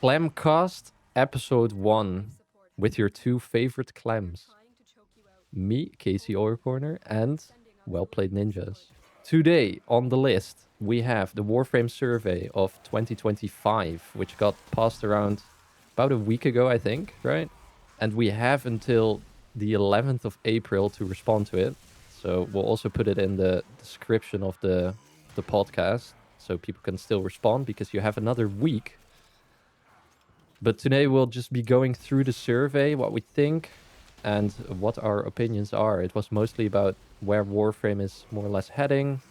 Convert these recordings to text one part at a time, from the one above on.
Clemcast episode 1 with your two favorite Clems. Me, KeesieOilcorner, and wellplayedninjas. Today on the list, we have the Warframe Survey of 2025, which got passed around about a week ago, I think, right? And we have until the 11th of April to respond to it. So we'll also put it in the description of the podcast so people can still respond because you have another week. But today we'll just be going through the survey, what we think, and what our opinions are. It was mostly about where Warframe is more or less heading,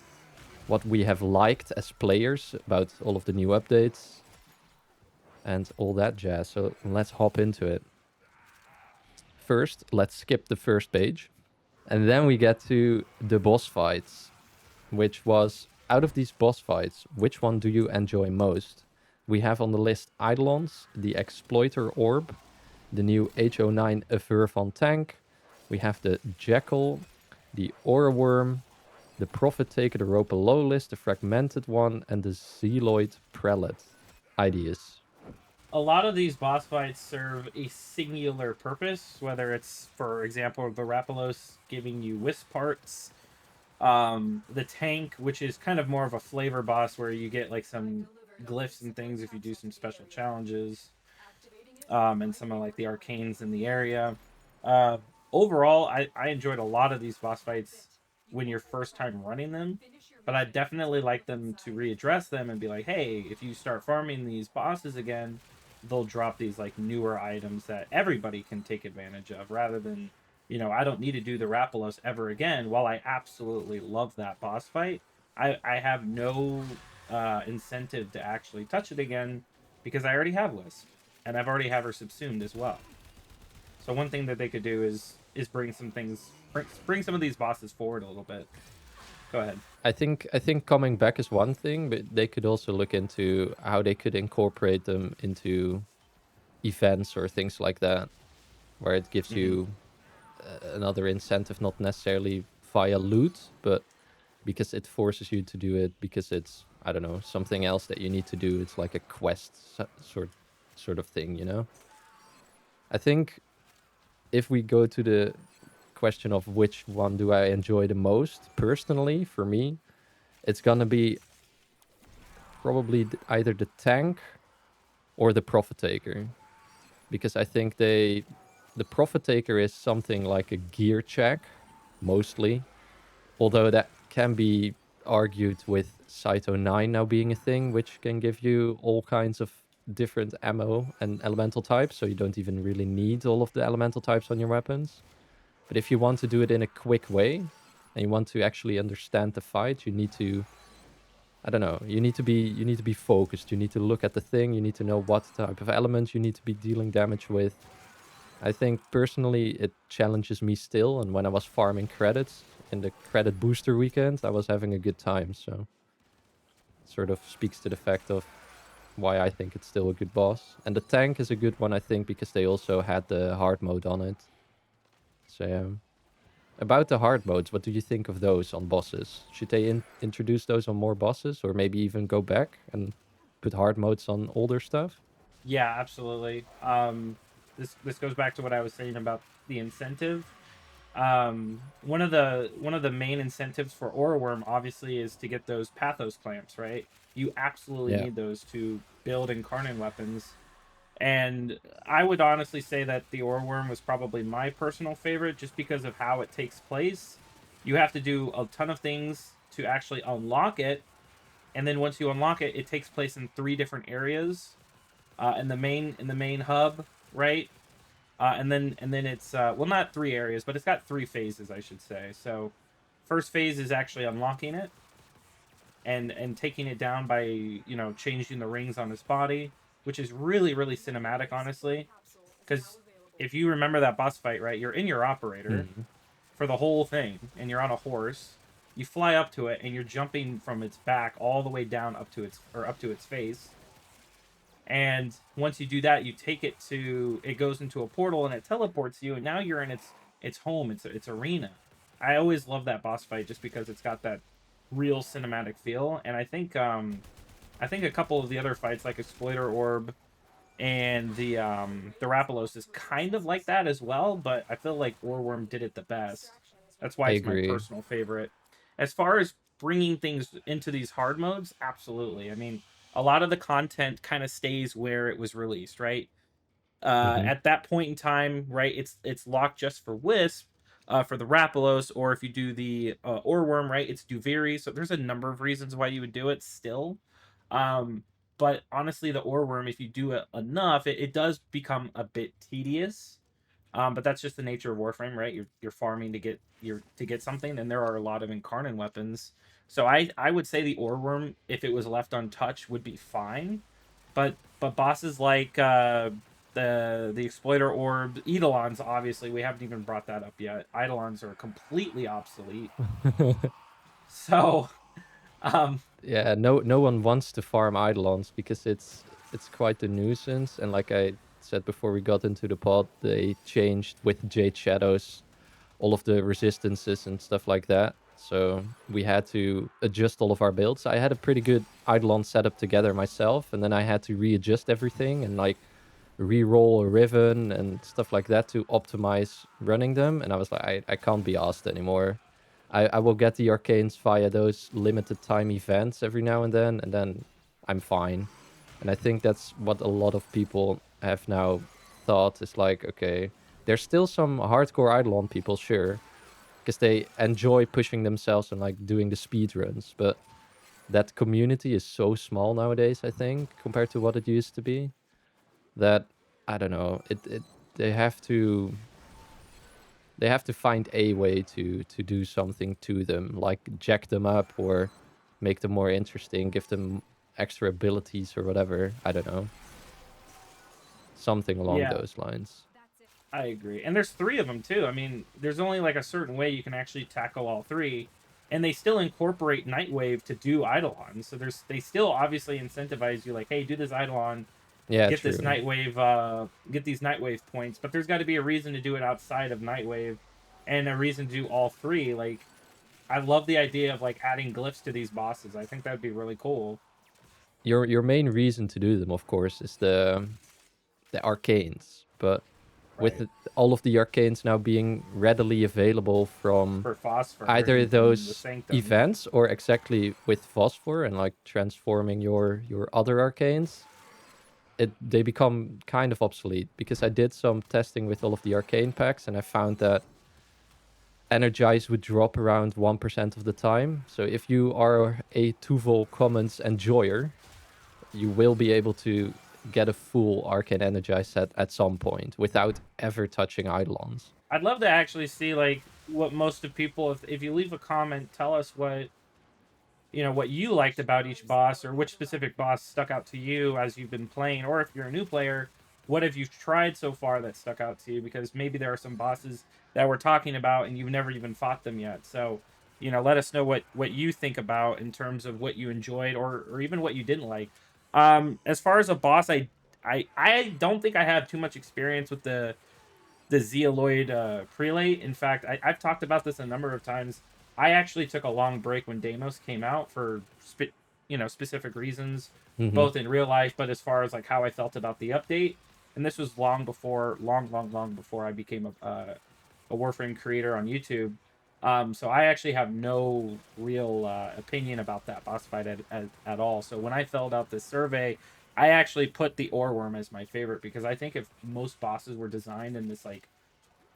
what we have liked as players about all of the new updates, and all that jazz. So let's hop into it. First, let's skip the first page. And then we get to the boss fights, which was, out of these boss fights, which one do you enjoy most? We have on the list Eidolons, the Exploiter Orb, the new H09 Höllvania tank. We have the Jackal, the Aura Worm, the Prophet Taker, the Ropalolis, the Fragmented one, and the Zealoid Prelate. Ideas. A lot of these boss fights serve a singular purpose, whether it's, for example, the Rapalos giving you wisp parts, the tank, which is kind of more of a flavor boss where you get like some glyphs and things if you do some special challenges, and some of like the arcanes in the area. Overall, I enjoyed a lot of these boss fights when you're first time running them, but I definitely like them to readdress them and be like, hey, if you start farming these bosses again, they'll drop these like newer items that everybody can take advantage of, rather than, you know, I don't need to do the Rapalos ever again. While I absolutely love that boss fight, I have no incentive to actually touch it again because I already have Wisp and I've already have her subsumed as well. So one thing that they could do is bring some things, bring some of these bosses forward a little bit. Go ahead. I think coming back is one thing, but they could also look into how they could incorporate them into events or things like that, where it gives you another incentive, not necessarily via loot, but because it forces you to do it, because it's, I don't know, something else that you need to do. It's like a quest sort of thing, you know? I think if we go to the question of which one do I enjoy the most, personally, for me, it's gonna be probably either the tank or the Prophet Taker. Because I think the Prophet Taker is something like a gear check, mostly. Although that can be argued with Saito 9 now being a thing, which can give you all kinds of different ammo and elemental types, so you don't even really need all of the elemental types on your weapons. But if you want to do it in a quick way, and you want to actually understand the fight, you need to, I don't know, you need to be focused. You need to look at the thing. You need to know what type of elements you need to be dealing damage with. I think personally it challenges me still, and when I was farming credits in the credit booster weekend, I was having a good time, so it sort of speaks to the fact of why I think it's still a good boss. And the tank is a good one, I think, because they also had the hard mode on it. So yeah. About the hard modes, what do you think of those on bosses? Should they introduce those on more bosses, or maybe even go back and put hard modes on older stuff? Yeah, absolutely. This goes back to what I was saying about the incentive. One of the main incentives for Aura Worm obviously is to get those Pathos clamps, right? You absolutely Yeah. need those to build Incarnate weapons. And I would honestly say that the Aura Worm was probably my personal favorite just because of how it takes place. You have to do a ton of things to actually unlock it, and then once you unlock it, it takes place in 3 different areas. In the main hub, right? And then it's well, not 3 areas, but it's got 3 phases, I should say. So first phase is actually unlocking it and taking it down by, you know, changing the rings on his body, which is really cinematic, honestly, because if you remember that boss fight, right, you're in your operator Mm. for the whole thing and you're on a horse. You fly up to it and you're jumping from its back all the way down up to its face. And once you do that, you take it to, it goes into a portal and it teleports you, and now you're in its home, its arena. I always love that boss fight just because it's got that real cinematic feel. And I think a couple of the other fights, like Exploiter Orb and the Rapalos is kind of like that as well, but I feel like Orworm did it the best. That's why I it's my agree. personal favorite. As far as bringing things into these hard modes, absolutely. I mean, a lot of the content kind of stays where it was released, right? Hmm. At that point in time, right, it's locked just for Wisp, for the Rapalos, or if you do the Orworm, right, it's Duviri. So there's a number of reasons why you would do it still. Um, but honestly, the Orworm, if you do it enough, it does become a bit tedious. But that's just the nature of Warframe, right? You're farming to get something, and there are a lot of incarnate weapons. So I would say the Orworm, if it was left untouched, would be fine. But bosses like the Exploiter Orb, Eidolons, obviously we haven't even brought that up yet. Eidolons are completely obsolete. So um, Yeah, no one wants to farm Eidolons because it's quite a nuisance. And like I said before we got into the pod, they changed with Jade Shadows all of the resistances and stuff like that. So we had to adjust all of our builds. I had a pretty good Eidolon setup together myself, and then I had to readjust everything and like re-roll a Riven and stuff like that to optimize running them. And I was like, I can't be asked anymore. I will get the arcanes via those limited time events every now and then I'm fine. And I think that's what a lot of people have now thought is like, okay, there's still some hardcore Eidolon people, sure, because they enjoy pushing themselves and like doing the speed runs, but that community is so small nowadays, I think, compared to what it used to be, that I don't know, it they have to they have to find a way to do something to them, like jack them up or make them more interesting, give them extra abilities or whatever. I don't know. Something along yeah, those lines. I agree. And there's three of them too. I mean, there's only like a certain way you can actually tackle all three, and they still incorporate Nightwave to do Eidolon. So they still obviously incentivize you, like, hey, do this Eidolon, Yeah, get this true. Nightwave, get these Nightwave points. But there's got to be a reason to do it outside of Nightwave, and a reason to do all three. Like, I love the idea of like adding glyphs to these bosses. I think that'd be really cool. Your main reason to do them, of course, is the arcanes, but with Right. all of the arcanes now being readily available from For Phosphor either and from the those Sanctum. events or exactly with phosphor and like transforming your other arcanes, they become kind of obsolete, because I did some testing with all of the arcane packs and I found that energize would drop around 1% of the time. So if you are a Tuval Commons enjoyer, you will be able to get a full arcane energize set at some point without ever touching Eidolons. I'd love to actually see like what most of people, if you leave a comment, tell us what what you liked about each boss, or which specific boss stuck out to you as you've been playing, or if you're a new player, what have you tried so far that stuck out to you? Because maybe there are some bosses that we're talking about and you've never even fought them yet. So let us know what you think about in terms of what you enjoyed, or even what you didn't like. As far as a boss, I don't think I have too much experience with the Zeoloid prelate. In fact, I've talked about this a number of times. I actually took a long break when Deimos came out for specific reasons, Hmm. both in real life, but as far as like how I felt about the update. And this was long before I became a Warframe creator on YouTube. So I actually have no real opinion about that boss fight at all. So when I filled out this survey, I actually put the Oreworm as my favorite, because I think if most bosses were designed in this like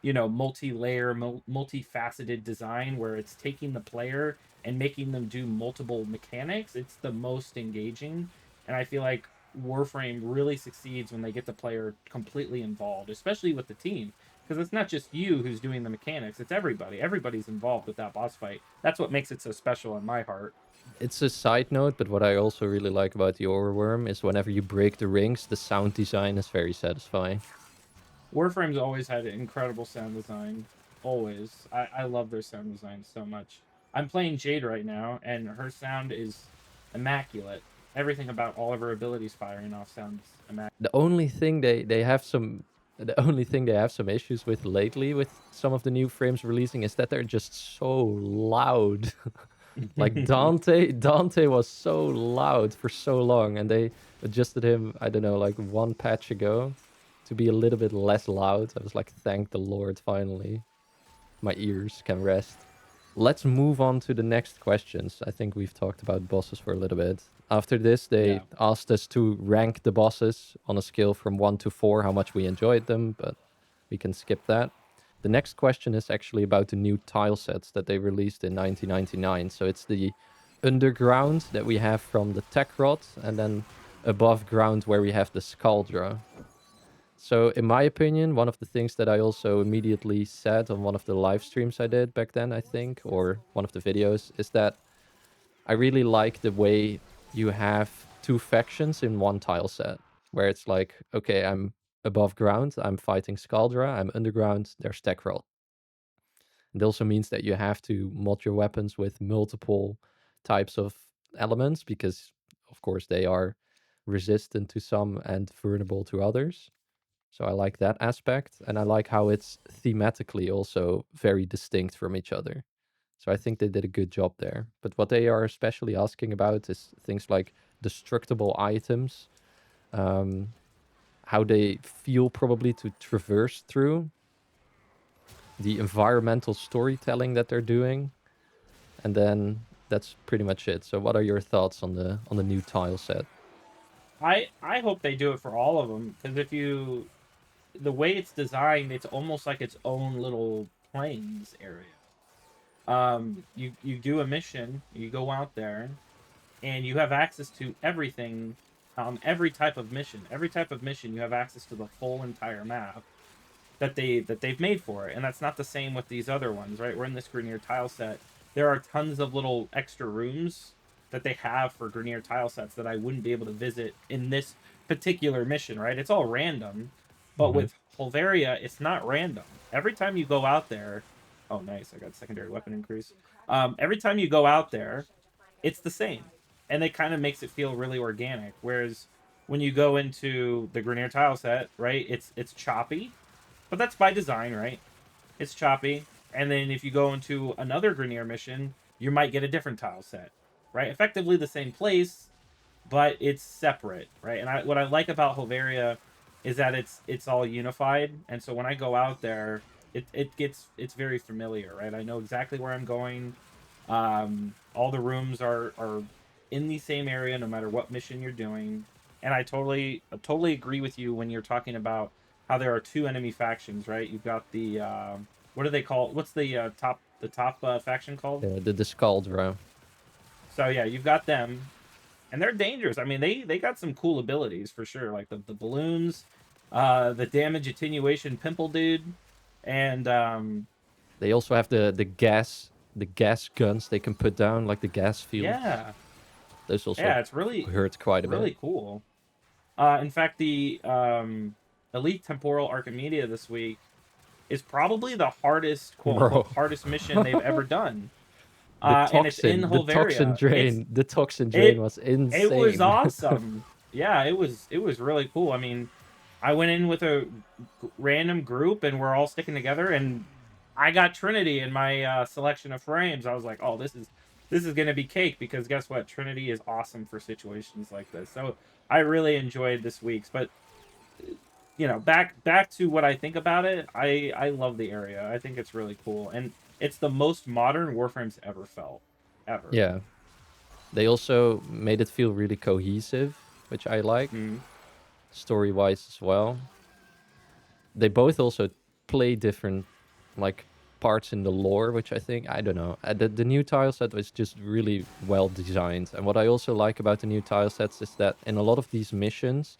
multi-layer, multifaceted design where it's taking the player and making them do multiple mechanics, it's the most engaging. And I feel like Warframe really succeeds when they get the player completely involved, especially with the team. Because it's not just you who's doing the mechanics, it's everybody. Everybody's involved with that boss fight. That's what makes it so special in my heart. It's a side note, but what I also really like about the Overworm is whenever you break the rings, the sound design is very satisfying. Warframe's always had incredible sound design. Always. I love their sound design so much. I'm playing Jade right now, and her sound is immaculate. Everything about all of her abilities firing off sounds immaculate. The only thing they have some the only thing they have some issues with lately with some of the new frames releasing is that they're just so loud. Like Dante was so loud for so long, and adjusted him, I don't know, like one patch ago to be a little bit less loud. I was like, thank the Lord, finally. My ears can rest. Let's move on to the next questions. I think we've talked about bosses for a little bit. After this, they Yeah. asked us to rank the bosses on a scale from 1 to 4, how much we enjoyed them, but we can skip that. The next question is actually about the new tile sets that they released in 1999. So it's the underground that we have from the tech rod, and then above ground where we have the Scaldra. So, in my opinion, one of the things that I also immediately said on one of the live streams I did back then, I think, or one of the videos, is that I really like the way you have two factions in one tile set, where it's like, okay, I'm above ground, I'm fighting Scaldra, I'm underground, there's Techroll. It also means that you have to mod your weapons with multiple types of elements because, of course, they are resistant to some and vulnerable to others. So I like that aspect, and I like how it's thematically also very distinct from each other. So I think they did a good job there. But what they are especially asking about is things like destructible items, um, how they feel probably to traverse through, the environmental storytelling that they're doing, and then that's pretty much it. So what are your thoughts on the new tile set? I hope they do it for all of them, because if you, the way it's designed, it's almost like its own little plains area. You do a mission, you go out there, and you have access to everything. Every type of mission. Every type of mission, you have access to the full entire map that they've made for it, and that's not the same with these other ones, right? We're in this Grenier tile set. There are tons of little extra rooms that they have for Grenier tile sets that I wouldn't be able to visit in this particular mission, right? It's all random, but Mm-hmm. with Höllvania, it's not random. Every time you go out there, oh nice, I got secondary weapon increase. Every time you go out there, it's the same, and it kind of makes it feel really organic. Whereas when you go into the Grenier tile set, right, it's choppy, but that's by design, right? It's choppy. And then if you go into another Grenier mission, you might get a different tile set, right? Effectively the same place, but it's separate, right? And what I like about Höllvania is that it's all unified, and so when I go out there, it's very familiar, right? I know exactly where I'm going. All the rooms are in the same area, no matter what mission you're doing. And I totally agree with you when you're talking about how there are two enemy factions, right? You've got the what do they call? What's the top faction called? The Scaldra. So yeah, you've got them, and they're dangerous. I mean, they got some cool abilities for sure, like the balloons, the damage attenuation pimple dude, and They also have the gas guns they can put down, like the gas fields. yeah, Those also yeah, it's really hurt quite a bit. really cool. In fact, the Elite Temporal Archimedia this week is probably the hardest, quote unquote, Bro. hardest mission they've ever done. The And it's in toxin, the toxin Höllvania. drain, the toxin drain It was it was insane. awesome. Yeah, it was really cool. I mean, I went in with a random group, and we're all sticking together, and I got Trinity in my selection of frames. I was like, oh, this is gonna be cake, because guess what? Trinity is awesome for situations like this. So I really enjoyed this week's. But back to what I think about it. I love the area. I think it's really cool, and it's the most modern Warframe's ever felt, ever. Yeah. They also made it feel really cohesive, which I like, Mm-hmm. story-wise as well. They both also play different like parts in the lore, which I think, I don't know. The new tile set was just really well designed. And what I also like about the new tile sets is that in a lot of these missions,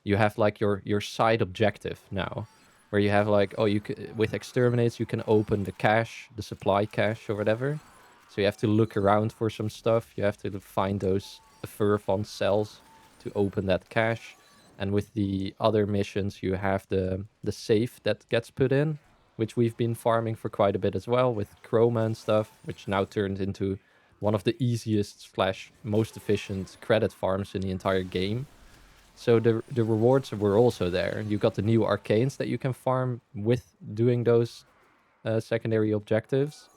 you have like your side objective now, where you have like, oh, with exterminates you can open the cache, the supply cache or whatever. So you have to look around for some stuff. You have to find those Furfon cells to open that cache. And with the other missions, you have the safe that gets put in, which we've been farming for quite a bit as well with Chroma and stuff, which now turned into one of the easiest slash most efficient credit farms in the entire game. So the rewards were also there. You got the new arcanes that you can farm with doing those secondary objectives.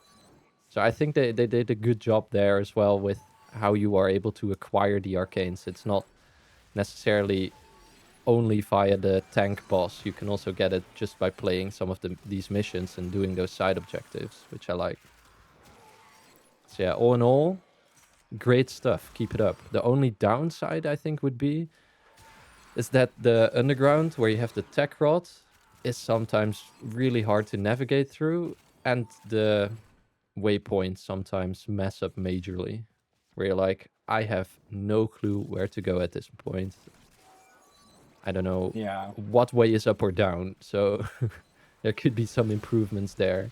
So I think they did a good job there as well with how you are able to acquire the arcanes. It's not necessarily only via the tank boss. You can also get it just by playing some of these missions and doing those side objectives, which I like. So yeah, all in all, great stuff. Keep it up. The only downside I think would be is that the underground where you have the tech rod is sometimes really hard to navigate through, and the waypoints sometimes mess up majorly. Where you're like, I have no clue where to go at this point. I don't know Yeah. what way is up or down. So there could be some improvements there.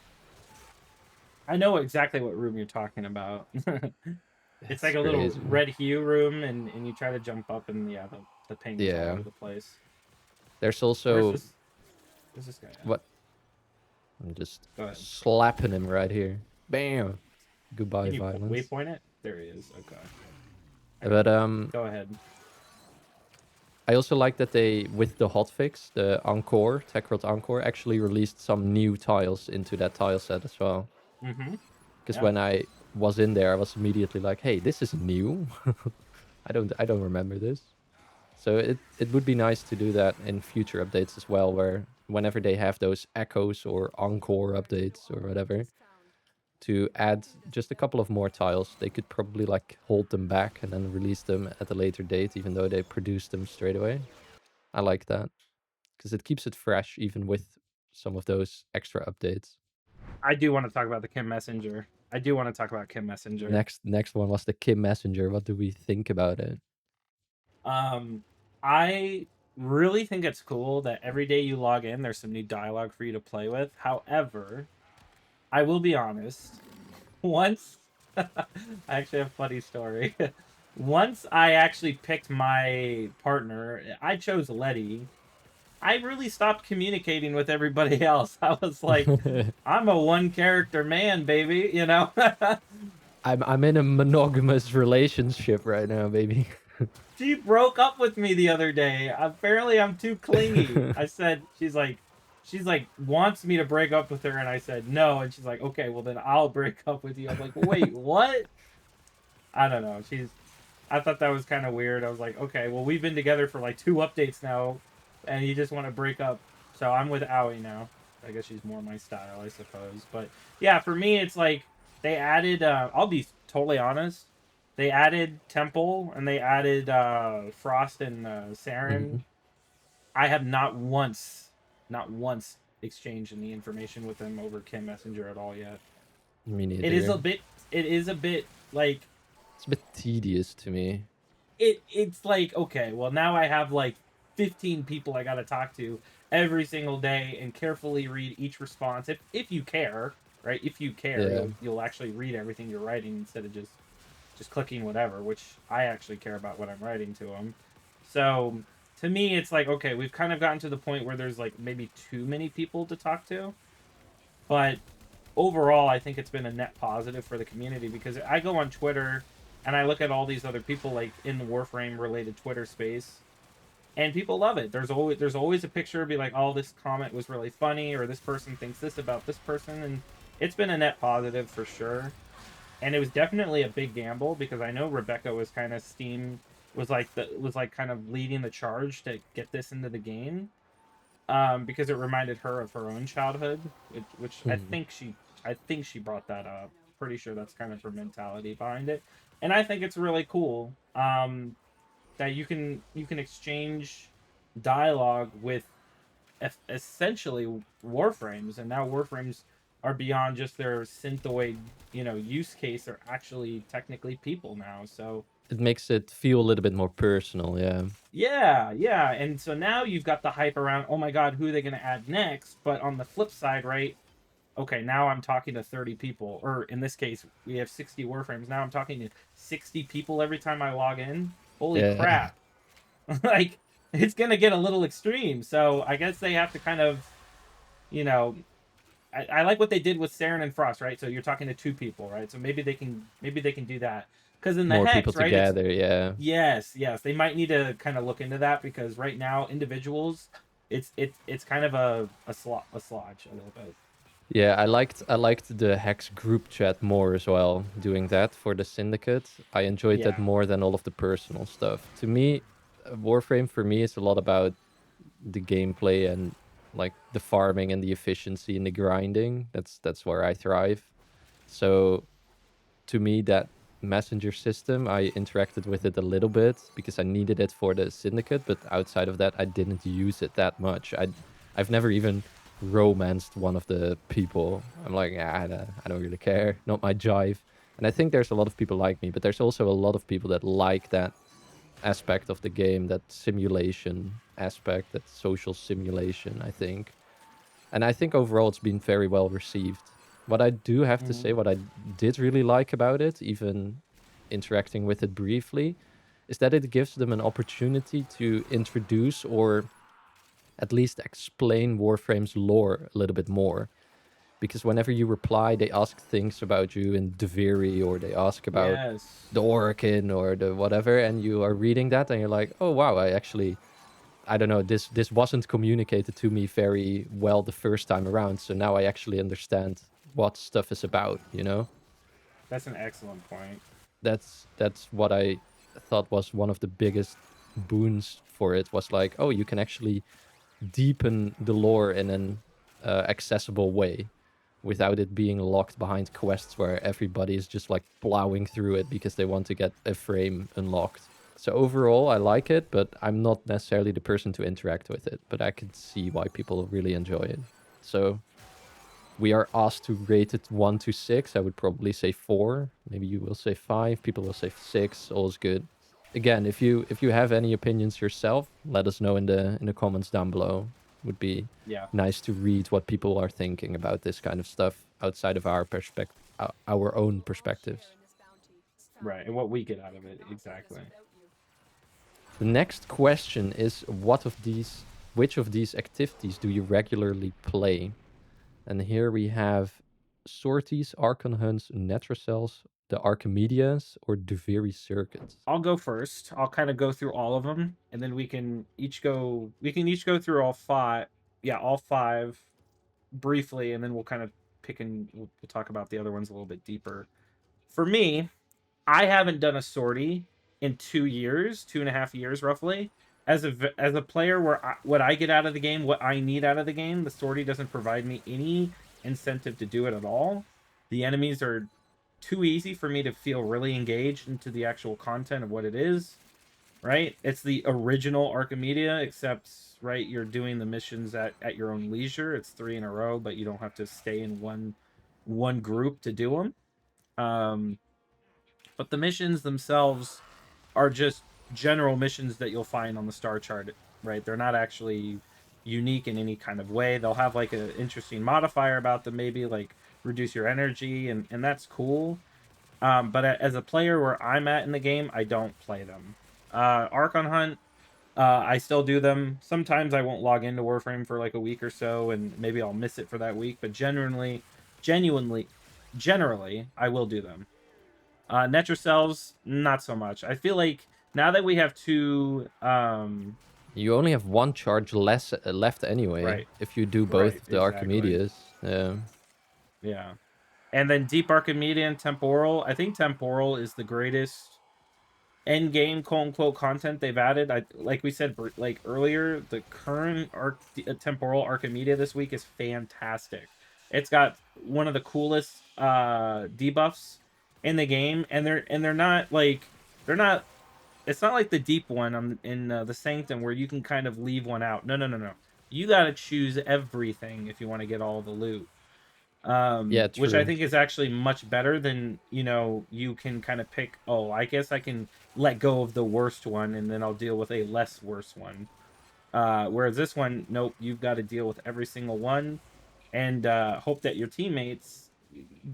I know exactly what room you're talking about. It's like It's a little crazy. red hue room, and you try to jump up, and yeah, the ping is all Yeah. over the place. There's Where's also this? Where's this guy at? what? I'm just Go ahead. slapping him right here. Bam. Goodbye, Can you violence. waypoint it? There he is. Okay. But Go ahead. I also like that they, with the hotfix, the Encore, Techrod Encore, actually released some new tiles into that tile set as well. Mm-hmm. Because Yeah. when I was in there, I was immediately like, "Hey, this is new. I don't remember this." So it would be nice to do that in future updates as well, where whenever they have those echoes or encore updates or whatever, to add just a couple of more tiles, they could probably like hold them back and then release them at a later date, even though they produced them straight away. I like that because it keeps it fresh, even with some of those extra updates. I do want to talk about the Kim Messenger. Next one was the Kim Messenger. What do we think about it? I really think it's cool that every day you log in, there's some new dialogue for you to play with. However, I will be honest. Once, I actually have a funny story. Once I actually picked my partner, I chose Letty. I really stopped communicating with everybody else. I was like, I'm a one character man, baby, you know? I'm in a monogamous relationship right now, baby. She broke up with me the other day. Apparently I'm too clingy. I said, she's like wants me to break up with her, and I said no, and she's like, okay, well then I'll break up with you. I'm like, wait, what? I don't know. I thought that was kind of weird. I was like, okay, well we've been together for like 2 updates now, and you just want to break up. So I'm with Aoi now. I guess she's more my style, I suppose. But yeah, for me, it's like they added. I'll be totally honest. They added Temple and they added Frost and Saren. Mhm. I have not once exchanged any information with them over Kim Messenger at all yet. Me It is neither. a bit. It is a bit like It's a bit tedious to me. it's like, okay, well now I have like 15 people I got to talk to every single day and carefully read each response if you care, right? If you care, Yeah. you'll actually read everything you're writing instead of just clicking whatever, which I actually care about what I'm writing to them. So to me, it's like, okay, we've kind of gotten to the point where there's like maybe too many people to talk to, but overall, I think it's been a net positive for the community because I go on Twitter and I look at all these other people like in the Warframe related Twitter space, and people love it. There's always a picture be like, oh, this comment was really funny, or this person thinks this about this person, and it's been a net positive for sure. And it was definitely a big gamble because I know Rebecca was kind of was like kind of leading the charge to get this into the game, because it reminded her of her own childhood, which Mhm. I think she brought that up. Pretty sure that's kind of her mentality behind it, and I think it's really cool that you can exchange dialogue with essentially warframes, and now warframes are beyond just their synthoid, use case. They're actually technically people now. So It makes it feel a little bit more personal, yeah. yeah, and so now you've got the hype around, oh my god, who are they going to add next? But on the flip side, right, okay, now I'm talking to 30 people, or in this case we have 60 warframes. Now I'm talking to 60 people every time I log in. Holy Yeah. crap. Like, it's gonna get a little extreme. So I guess they have to kind of, you know, I like what they did with Saren and Frost, right? So you're talking to 2 people, right? So maybe they can do that. Because in the More people Hex, right? It's together, yeah. yes. They might need to kind of look into that because right now individuals, it's kind of a slodge a little bit. Yeah, I liked the Hex group chat more as well, doing that for the syndicate. I enjoyed that Yeah. more than all of the personal stuff. To me, Warframe for me is a lot about the gameplay and like the farming and the efficiency and the grinding. That's where I thrive. So to me, that messenger system, I interacted with it a little bit because I needed it for the syndicate, but outside of that, I didn't use it that much. I've never even romanced one of the people. I'm like, I don't really care, not my jive. And I think there's a lot of people like me, but there's also a lot of people that like that aspect of the game, that simulation aspect, that social simulation, I think. And I think overall it's been very well received. What I do have to say, what I did really like about it, even interacting with it briefly, is that it gives them an opportunity to introduce or at least explain Warframe's lore a little bit more. Because whenever you reply, they ask things about you in Deviri, or they ask about Yes. the Orokin or the whatever, and you are reading that and you're like, oh wow, I don't know, this wasn't communicated to me very well the first time around, so now I actually understand what stuff is about, you know? That's an excellent point. That's what I thought was one of the biggest boons for it, was like, oh, you can actually deepen the lore in an accessible way without it being locked behind quests where everybody is just like plowing through it because they want to get a frame unlocked. So overall, I like it, but I'm not necessarily the person to interact with it. But I can see why people really enjoy it. So we are asked to rate it 1 to 6. I would probably say 4. Maybe you will say 5. People will say 6. All is good. Again, if you have any opinions yourself, let us know in the comments down below. Would be Yeah. nice to read what people are thinking about this kind of stuff outside of our own perspectives. Right. And what we get out of it exactly. The next question is which of these activities do you regularly play? And here we have Sorties, Archon Hunts, Netracells, the Archimedias, or Duviri Circuit. I'll go first. I'll kind of go through all of them, and then we can each go through all five. Yeah, all five briefly, and then we'll kind of we'll talk about the other ones a little bit deeper. For me, I haven't done a sortie in 2 years, 2.5 years roughly. As a player, what I get out of the game, what I need out of the game, the sortie doesn't provide me any incentive to do it at all. The enemies are too easy for me to feel really engaged into the actual content of what it is. Right? It's the original Archimedia, except right, you're doing the missions at your own leisure. It's 3 in a row, but you don't have to stay in one group to do them. Um, but the missions themselves are just general missions that you'll find on the star chart, right? They're not actually unique in any kind of way. They'll have like an interesting modifier about them, maybe like reduce your energy, and that's cool. But as a player where I'm at in the game, I don't play them. Archon Hunt, I still do them. Sometimes I won't log into Warframe for like a week or so, and maybe I'll miss it for that week. But genuinely, generally, I will do them. Netracells, not so much. I feel like now that we have two, You only have one charge less left anyway. right, If you do both right, of the exactly, Archimedes. Yeah. yeah. And then Deep Archimedia and Temporal. I think Temporal is the greatest end game quote unquote content they've added. I like we said like earlier, the current Temporal Archimedia this week is fantastic. It's got one of the coolest debuffs in the game, and they're not like they're not. It's not like the deep one in the Sanctum where you can kind of leave one out. No, no, no, no. You got to choose everything if you want to get all the loot. Yeah, Which I true. think is actually much better than, you can kind of pick, oh, I guess I can let go of the worst one and then I'll deal with a less worse one. Whereas this one, nope, you've got to deal with every single one, and hope that your teammates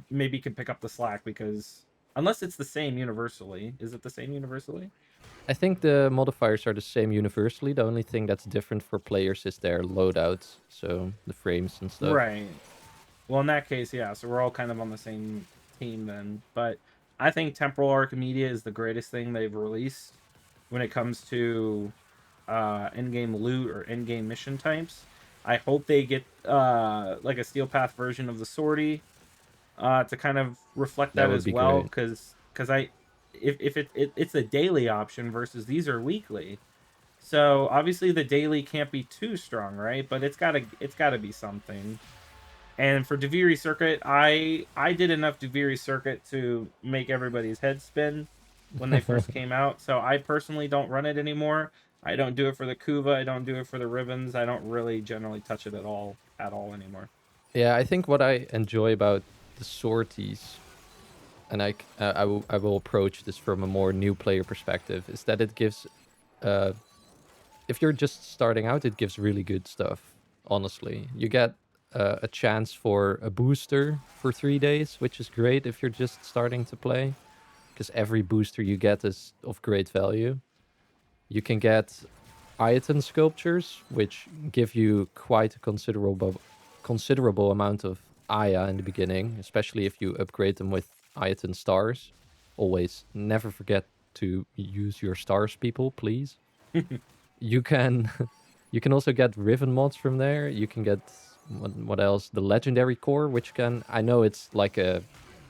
maybe can pick up the slack, because unless it's the same universally. Is it the same universally? I think the modifiers are the same universally. The only thing that's different for players is their loadouts, so the frames and stuff. Right. Well, in that case, yeah. So we're all kind of on the same team then. But I think Temporal Archimedia is the greatest thing they've released when it comes to in-game loot or in-game mission types. I hope they get like a Steel Path version of the sortie to kind of reflect That that would as be well, great. because I if it's a daily option versus these are weekly. So obviously the daily can't be too strong, right? But it's gotta be something. And for Deviri Circuit, I did enough Deviri Circuit to make everybody's head spin when they first came out. So I personally don't run it anymore. I don't do it for the Kuva. I don't do it for the ribbons. I don't really generally touch it at all anymore. Yeah, I think what I enjoy about the sorties, and I will approach this from a more new player perspective, is that it gives, uh, if you're just starting out, it gives really good stuff. Honestly, you get a chance for a booster for 3 days, which is great if you're just starting to play, because every booster you get is of great value. You can get item sculptures, which give you quite a considerable amount of Aya in the beginning, especially if you upgrade them with Item stars. Always never forget to use your stars, people, please. You can you can also get Riven mods from there. You can get what else? The legendary core, which can, I know it's like a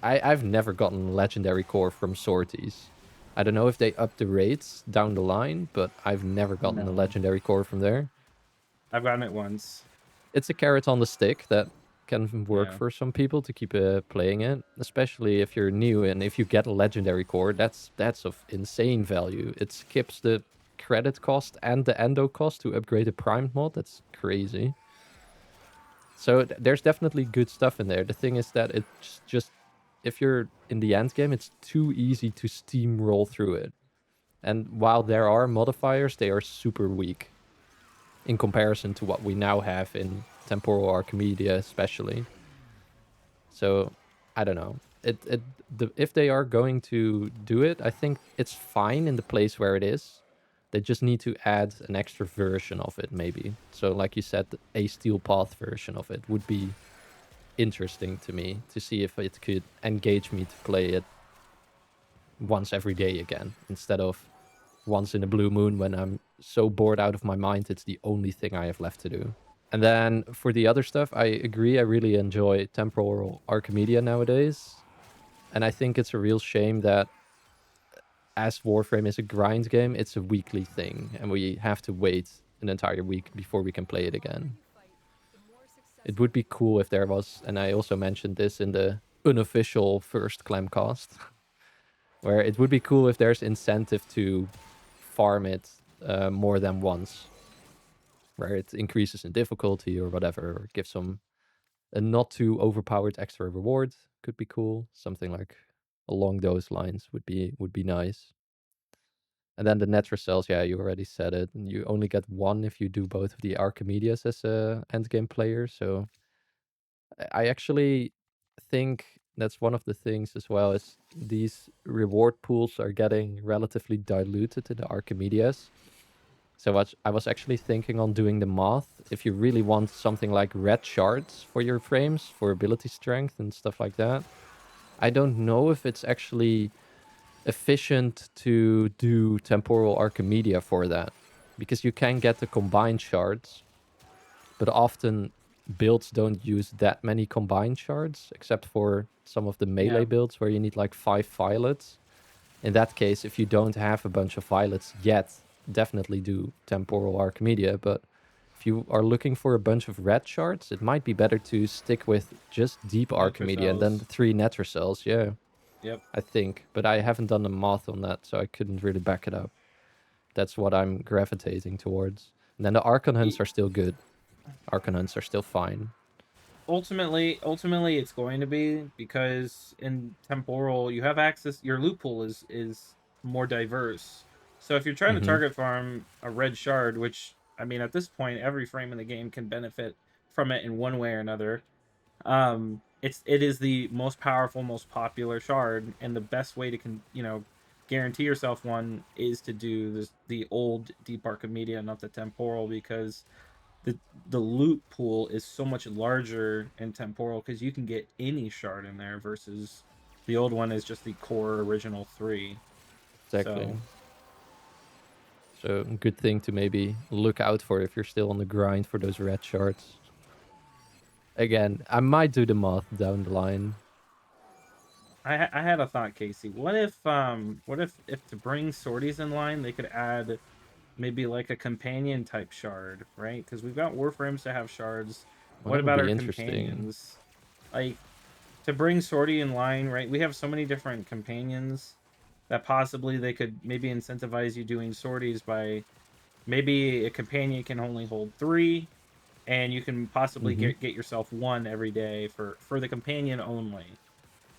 I've never gotten legendary core from sorties. I don't know if they up the rates down the line, but I've never gotten a No, legendary core from there. I've gotten it once. It's a carrot on the stick that can work Yeah, for some people to keep playing it, especially if you're new and if you get a legendary core, that's of insane value. It skips the credit cost and the endo cost to upgrade a primed mod. That's crazy. So there's definitely good stuff in there. The thing is that it's just, if you're in the end game, it's too easy to steamroll through it. And while there are modifiers, they are super weak in comparison to what we now have in Temporal Archimedia, especially. So I don't know. If they are going to do it, I think it's fine in the place where it is. They just need to add an extra version of it, maybe. So, like you said, a Steel Path version of it would be interesting to me to see if it could engage me to play it once every day again, instead of once in a blue moon when I'm so bored out of my mind it's the only thing I have left to do. And then for the other stuff, I agree. I really enjoy Temporal Archimedia nowadays. And I think it's a real shame that as Warframe is a grind game, it's a weekly thing. And we have to wait an entire week before we can play it again. It would be cool if there was, and I also mentioned this in the unofficial first Clemcast, where it would be cool if there's incentive to farm it more than once, where it increases in difficulty or whatever, or gives some a not too overpowered extra reward. Could be cool. Something like along those lines would be nice. And then the Netra cells, yeah, you already said it. And you only get one if you do both of the Archimedias as a endgame player. So I actually think that's one of the things as well, is these reward pools are getting relatively diluted in the Archimedias. So I was actually thinking on doing the math. If you really want something like red shards for your frames, for ability strength and stuff like that, I don't know if it's actually efficient to do Temporal Archimedia for that. Because you can get the combined shards, but often builds don't use that many combined shards, except for some of the melee yeah, builds where you need like 5 violets. In that case, if you don't have a bunch of violets yet, definitely do Temporal Archimedia. But if you are looking for a bunch of red shards, it might be better to stick with just deep Netra Archimedia and then cells. the 3 Netra cells. Yeah, Yep. I think. But I haven't done the math on that, so I couldn't really back it up. That's what I'm gravitating towards. And then the Archon Hunts are still good. Archon Hunts are still fine. Ultimately it's going to be, because in temporal you have access, your loot pool is more diverse. So if you're trying to Mm-hmm. target farm a red shard, which I mean at this point every frame in the game can benefit from it in one way or another, it is the most powerful, most popular shard, and the best way to guarantee yourself one is to do the old deep Archimedia, not the temporal, because the the loot pool is so much larger in temporal because you can get any shard in there versus the old one is just the core original three. Exactly. So So good thing to maybe look out for if you're still on the grind for those red shards. Again, I might do the math down the line. I had a thought, Casey. What if to bring sorties in line they could add maybe like a companion type shard, right? Because we've got Warframes to have shards. Well, What that would about be our interesting. companions? Like, to bring Sortie in line, right? We have so many different companions that possibly they could maybe incentivize you doing sorties by maybe a companion can only hold 3, and you can possibly Mm-hmm. get yourself 1 every day for the companion only.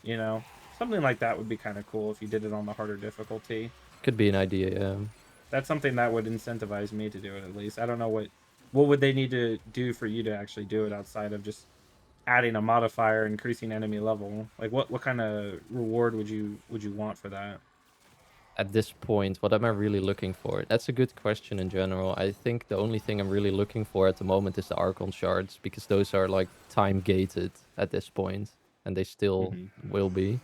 You know, something like that would be kind of cool if you did it on the harder difficulty. Could be an idea, yeah. That's something that would incentivize me to do it at least. I don't know what would they need to do for you to actually do it outside of just adding a modifier, increasing enemy level. Like what kind of reward would you want for that? At this point, what am I really looking for? That's a good question in general. I think the only thing I'm really looking for at the moment is the Archon shards, because those are like time gated at this point, and they still Mm-hmm. will be.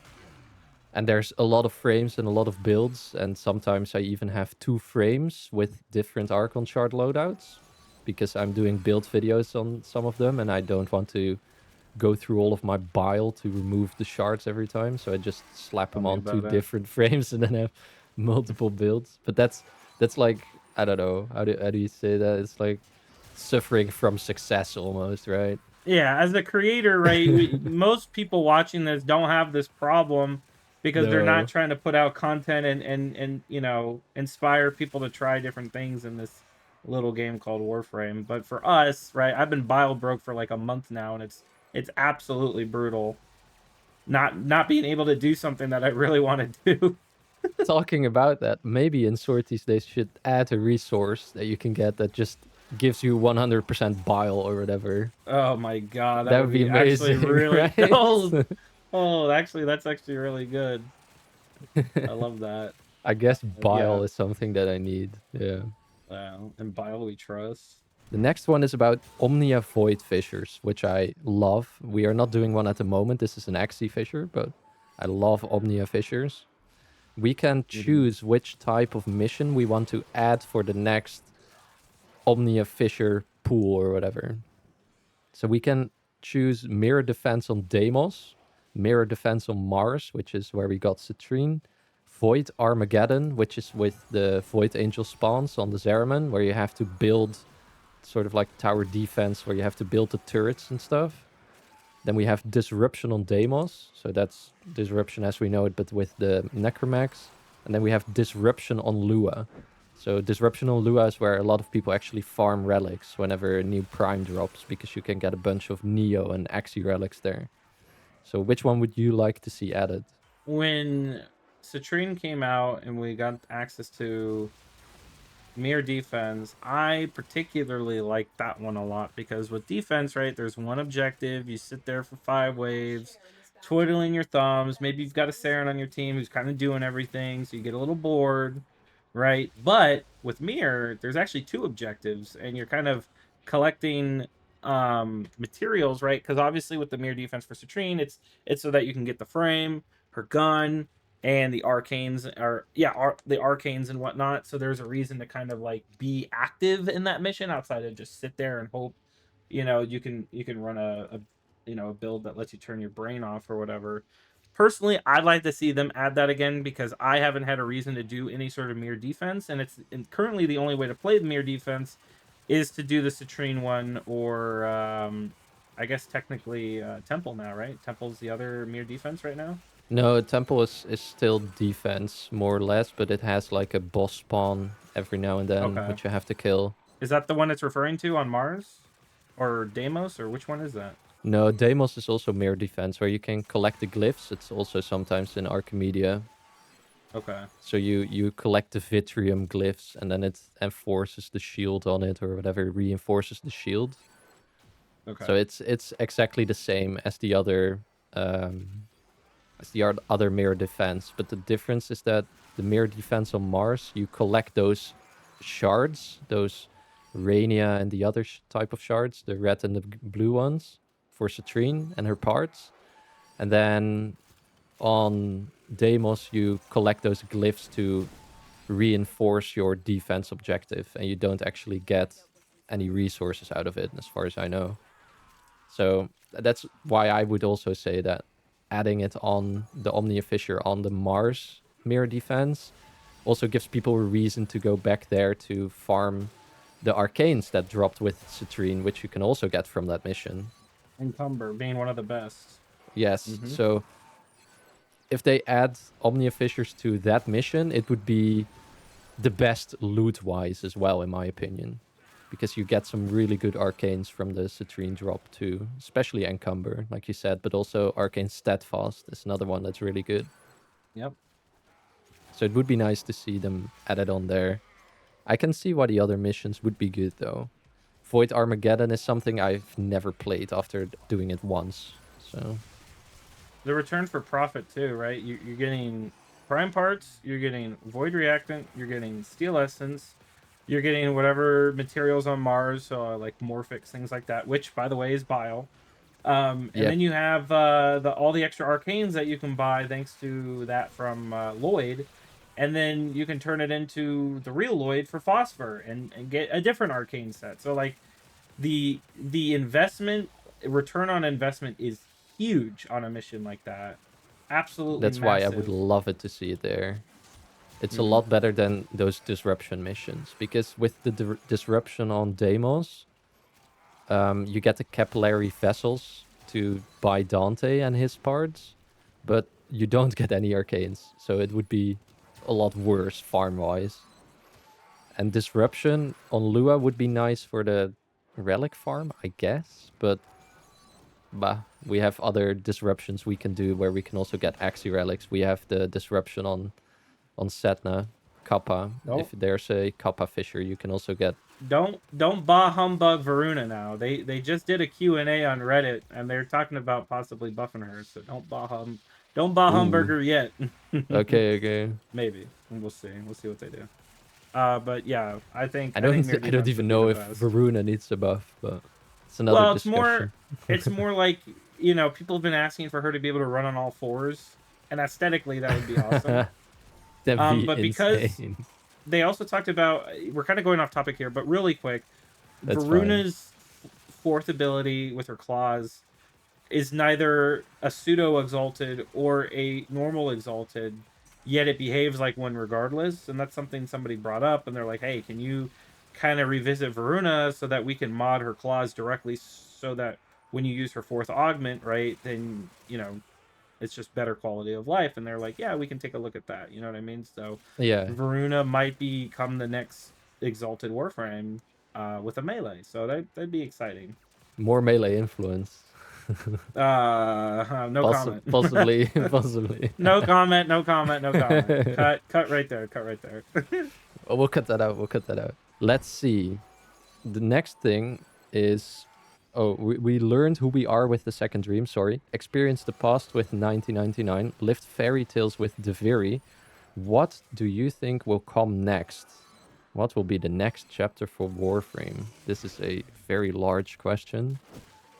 And there's a lot of frames and a lot of builds, and sometimes I even have 2 frames with different Archon shard loadouts, because I'm doing build videos on some of them, and I don't want to go through all of my bile to remove the shards every time. So I just slap Tell them me on 2 about it. different frames and then have multiple builds. But that's like, I don't know, how do you say that? It's like suffering from success almost, right? Yeah, as a creator, right? Most people watching this don't have this problem because they're not No. trying to put out content and you know inspire people to try different things in this little game called Warframe. But for us, right? I've been bile broke for like a month now, and it's absolutely brutal. Not being able to do something that I really want to do. Talking about that, maybe in Sorties they should add a resource that you can get that just gives you 100% bile or whatever. Oh my god, that That would would be be actually amazing, really right? oh, actually that's actually really good. I love that. I guess Yeah. bile is something that I need. Yeah. And Bile we trust. The next one is about Omnia Void Fissures, which I love. We are not doing one at the moment. This is an Axie Fissure, but I love Omnia Fissures. We can Mm-hmm. choose which type of mission we want to add for the next Omnia Fissure pool or whatever. So we can choose Mirror Defense on Deimos, Mirror Defense on Mars, which is where we got Citrine, Void Armageddon, which is with the Void Angel spawns on the Zeraman, where you have to build sort of like tower defense, where you have to build the turrets and stuff. Then we have Disruption on Deimos, so that's Disruption as we know it, but with the Necromax. And then we have Disruption on Lua. So Disruption on Lua is where a lot of people actually farm relics whenever a new Prime drops, because you can get a bunch of Neo and Axie relics there. So which one would you like to see added? When Citrine came out and we got access to Mere Defense, I particularly like that one a lot because with defense, right, there's one objective. You sit there for 5 waves, twiddling your thumbs. Maybe you've got a Saren on your team who's kind of doing everything, so you get a little bored, right? But with Mirror, there's actually 2 objectives, and you're kind of collecting materials, right? Because obviously with the Mirror Defense for Citrine, it's so that you can get the frame, her gun, and the arcanes are the arcanes and whatnot. So there's a reason to kind of like be active in that mission outside of just sit there and hope. You know, you can run a you know a build that lets you turn your brain off or whatever. Personally, I'd like to see them add that again because I haven't had a reason to do any sort of mirror defense, and currently the only way to play the mirror defense is to do the Citrine one or I guess technically Temple now, right? Temple's the other mirror defense right now. No, Temple is still defense, more or less, but it has like a boss spawn every now and then, Okay. which you have to kill. Is that the one it's referring to on Mars? Or Deimos? Or which one is that? No, Deimos is also mirror defense, where you can collect the glyphs. It's also sometimes in Archimedia. Okay. So you collect the Vitrium glyphs, and then it enforces the shield on it, or whatever, reinforces the shield. Okay. So it's exactly the same um, as the other mirror defense, but the difference is that the mirror defense on Mars, you collect those shards, those Rainia and the other type of shards, the red and the blue ones, for Citrine and her parts, and then on Deimos you collect those glyphs to reinforce your defense objective, and you don't actually get any resources out of it, as far as I know. So that's why I would also say that adding it on the Omnia Fissure on the Mars mirror defense also gives people a reason to go back there to farm the arcanes that dropped with Citrine, which you can also get from that mission. Encumber being one of the best. Yes, so if they add Omnia Fissures to that mission, it would be the best loot-wise as well, in my opinion. Because you get some really good arcanes from the Citrine drop too, especially Encumber, like you said, but also Arcane Steadfast is another one that's really good. Yep. So it would be nice to see them added on there. I can see why the other missions would be good though. Void Armageddon is something I've never played after doing it once. So the return for profit too, right? You're getting prime parts, you're getting void reactant, you're getting steel essence, you're getting whatever materials on Mars, so like morphics, things like that. Which, by the way, is bile. And then you have all the extra arcanes that you can buy thanks to that from Lloyd, and then you can turn it into the real Lloyd for Phosphor and get a different arcane set. So like the investment return on investment is huge on a mission like that. Absolutely that's massive. why I would love it to see it there. It's a lot better than those disruption missions, because with the disruption on Deimos, you get the capillary vessels to buy Dante and his parts, but you don't get any arcanes, so it would be a lot worse farm-wise. And disruption on Lua would be nice for the relic farm, I guess, but bah, we have other disruptions we can do where we can also get Axie relics. We have the disruption on Setna, Kappa. If there's a Kappa Fisher, you can also get. Don't bah humbug Varuna now. They just did a Q&A on Reddit and they're talking about possibly buffing her. So don't bah humburger yet. Okay. Maybe we'll see. We'll see what they do. But yeah, I think I don't even know if Varuna needs a buff, but it's another discussion. It's more like, you know, people have been asking for her to be able to run on all fours, and aesthetically that would be awesome. That'd be but insane. Because they also talked about, we're kind of going off topic here, but really quick, That's Varuna's fourth ability with her claws is neither a pseudo exalted or a normal exalted, yet it behaves like one regardless. And that's something somebody brought up, and they're like, hey, can you kind of revisit Varuna so that we can mod her claws directly, so that when you use her fourth augment, right, then, you know, it's just better quality of life. And they're like, yeah, we can take a look at that, you know what I mean? So yeah, Varuna might become the next exalted Warframe with a melee, so that'd be exciting. More melee influence. No comment. Possibly. No comment. Cut right there. Oh, we'll cut that out. Let's see. The next thing is... Oh, we learned who we are with the second dream, sorry. Experience the past with 1999. Lived fairy tales with Deviri. What do you think will come next? What will be the next chapter for Warframe? This is a very large question.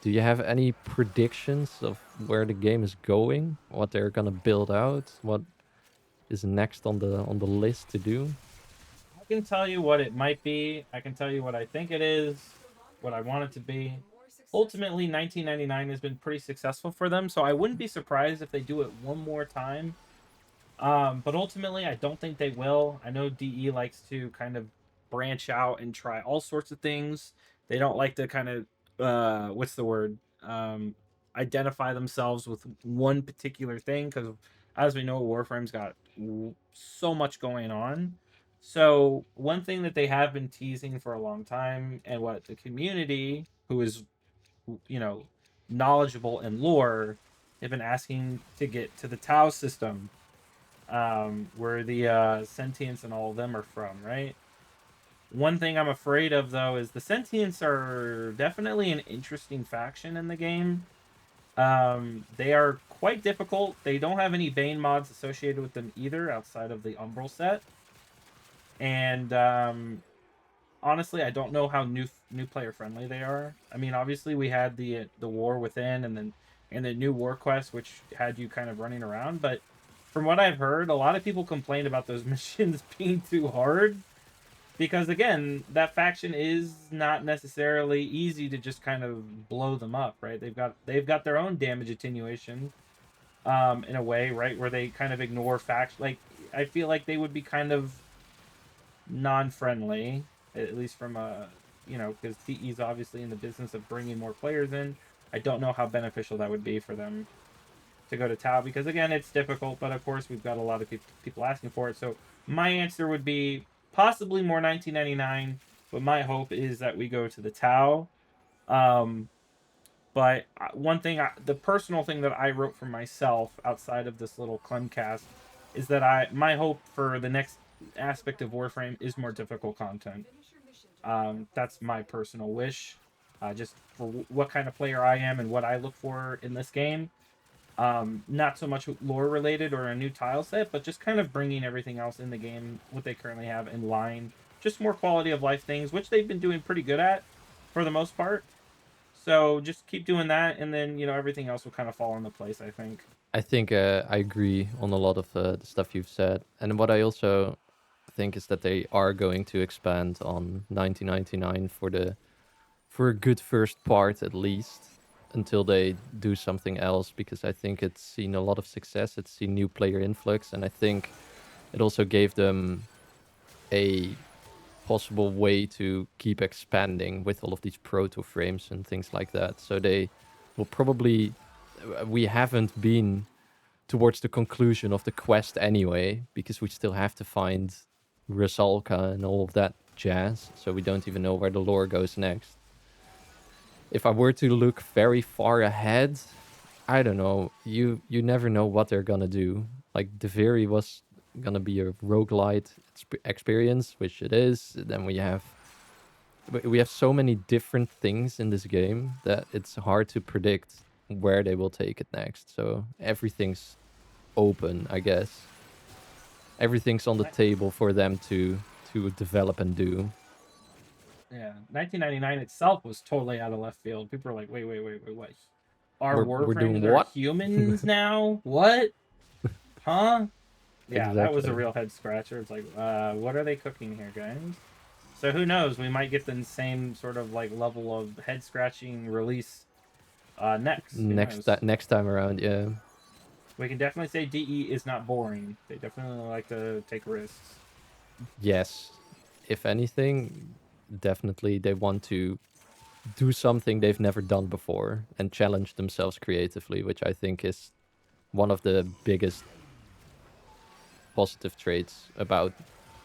Do you have any predictions of where the game is going? What they're gonna build out? What is next on the list to do? I can tell you what it might be. I can tell you what I think it is, what I want it to be. Ultimately, 1999 has been pretty successful for them, so I wouldn't be surprised if they do it one more time. But ultimately, I don't think they will. I know DE likes to kind of branch out and try all sorts of things. They don't like to kind of, what's the word? Identify themselves with one particular thing, because as we know, Warframe's got so much going on. So one thing that they have been teasing for a long time, and what the community, who is, you know, knowledgeable in lore, have been asking to get to the Tau system, where the sentients and all of them are from, right? One thing I'm afraid of, though, is the sentients are definitely an interesting faction in the game. They are quite difficult. They don't have any Bane mods associated with them either, outside of the Umbral set. And honestly, I don't know how new player friendly they are. I mean, obviously we had the War Within, and the new War Quest, which had you kind of running around. But from what I've heard, a lot of people complained about those missions being too hard, because again, that faction is not necessarily easy to just kind of blow them up, right? They've got their own damage attenuation, in a way, right, where they kind of ignore faction. Like, I feel like they would be kind of non-friendly, at least from a, because TE is obviously in the business of bringing more players in. I don't know how beneficial that would be for them to go to Tau, because again, it's difficult, but of course we've got a lot of people asking for it. So my answer would be possibly more 1999, but my hope is that we go to the Tau. But one thing, the personal thing that I wrote for myself outside of this little Clemcast is that my hope for the next aspect of Warframe is more difficult content. That's my personal wish, just for what kind of player I am and what I look for in this game. Not so much lore related or a new tile set, but just kind of bringing everything else in the game, what they currently have, in line. Just more quality of life things, which they've been doing pretty good at for the most part. So just keep doing that, and then everything else will kind of fall into place, I think. I think I agree on a lot of the stuff you've said. And what I also think is that they are going to expand on 1999 for a good first part at least, until they do something else, because I think it's seen a lot of success. It's seen new player influx, and I think it also gave them a possible way to keep expanding with all of these proto frames and things like that. So they will probably, we haven't been towards the conclusion of the quest anyway, because we still have to find Rusalka and all of that jazz, so we don't even know where the lore goes next. If I were to look very far ahead, I don't know. You never know what they're gonna do. Like Deviri was gonna be a roguelite experience, which it is. Then we have so many different things in this game that it's hard to predict where they will take it next. So everything's open, I guess. Everything's on the table for them to develop and do. Yeah, 1999 itself was totally out of left field. People are like, wait, what? Our We're doing Warframes are what? humans now? What? Huh? Yeah, that was a Exactly. real head scratcher. It's like, what are they cooking here, guys? So who knows? We might get the same sort of like level of head scratching release next. Who knows? Next time around, yeah. We can definitely say DE is not boring. They definitely like to take risks. Yes. If anything, definitely they want to do something they've never done before and challenge themselves creatively, which I think is one of the biggest positive traits about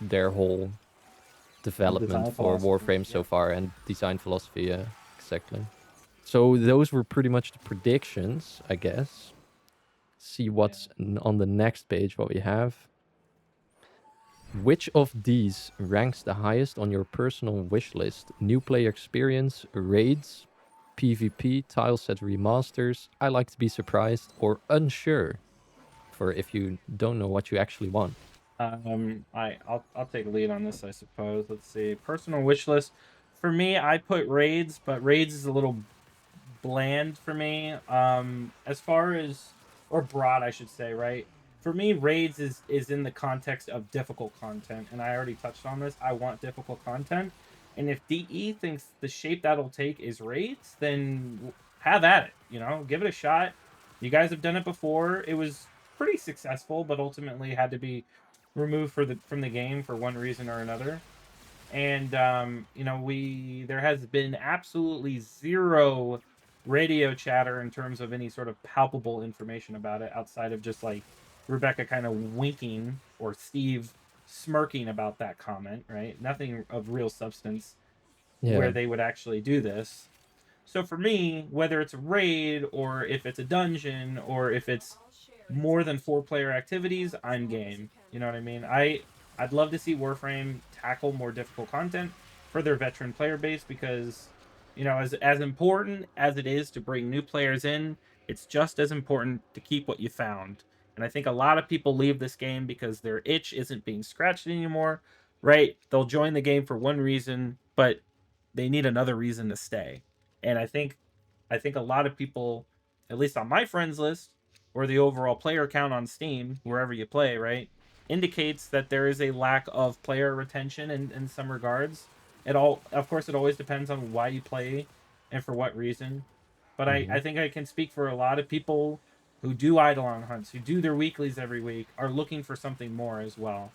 their whole development Design for philosophy. Warframe so Yep. far and design philosophy. Yeah, exactly. So those were pretty much the predictions, I guess. See what's on the next page, what we have. Which of these ranks the highest on your personal wish list? New player experience, raids, PvP, tileset remasters, I like to be surprised, or unsure, for if you don't know what you actually want. I'll take a lead on this, I suppose. Let's see. Personal wish list. For me, I put raids, but raids is a little bland for me. As far as, or broad, I should say, right? For me, raids is in the context of difficult content, and I already touched on this. I want difficult content, and if DE thinks the shape that'll take is raids, then have at it. Give it a shot. You guys have done it before. It was pretty successful, but ultimately had to be removed from the game for one reason or another. And there has been absolutely zero radio chatter in terms of any sort of palpable information about it outside of just like Rebecca kind of winking or Steve smirking about that comment, right? Nothing of real substance Yeah. where they would actually do this. So for me, whether it's a raid or if it's a dungeon or if it's more than 4 player activities, I'm game. You know what I mean? I'd love to see Warframe tackle more difficult content for their veteran player base, because as important as it is to bring new players in, it's just as important to keep what you found. And I think a lot of people leave this game because their itch isn't being scratched anymore, right? They'll join the game for one reason, but they need another reason to stay. And I think a lot of people, at least on my friends list, or the overall player count on Steam, wherever you play, right, indicates that there is a lack of player retention in some regards. Of course, it always depends on why you play and for what reason. But I think I can speak for a lot of people who do Eidolon hunts, who do their weeklies every week, are looking for something more as well.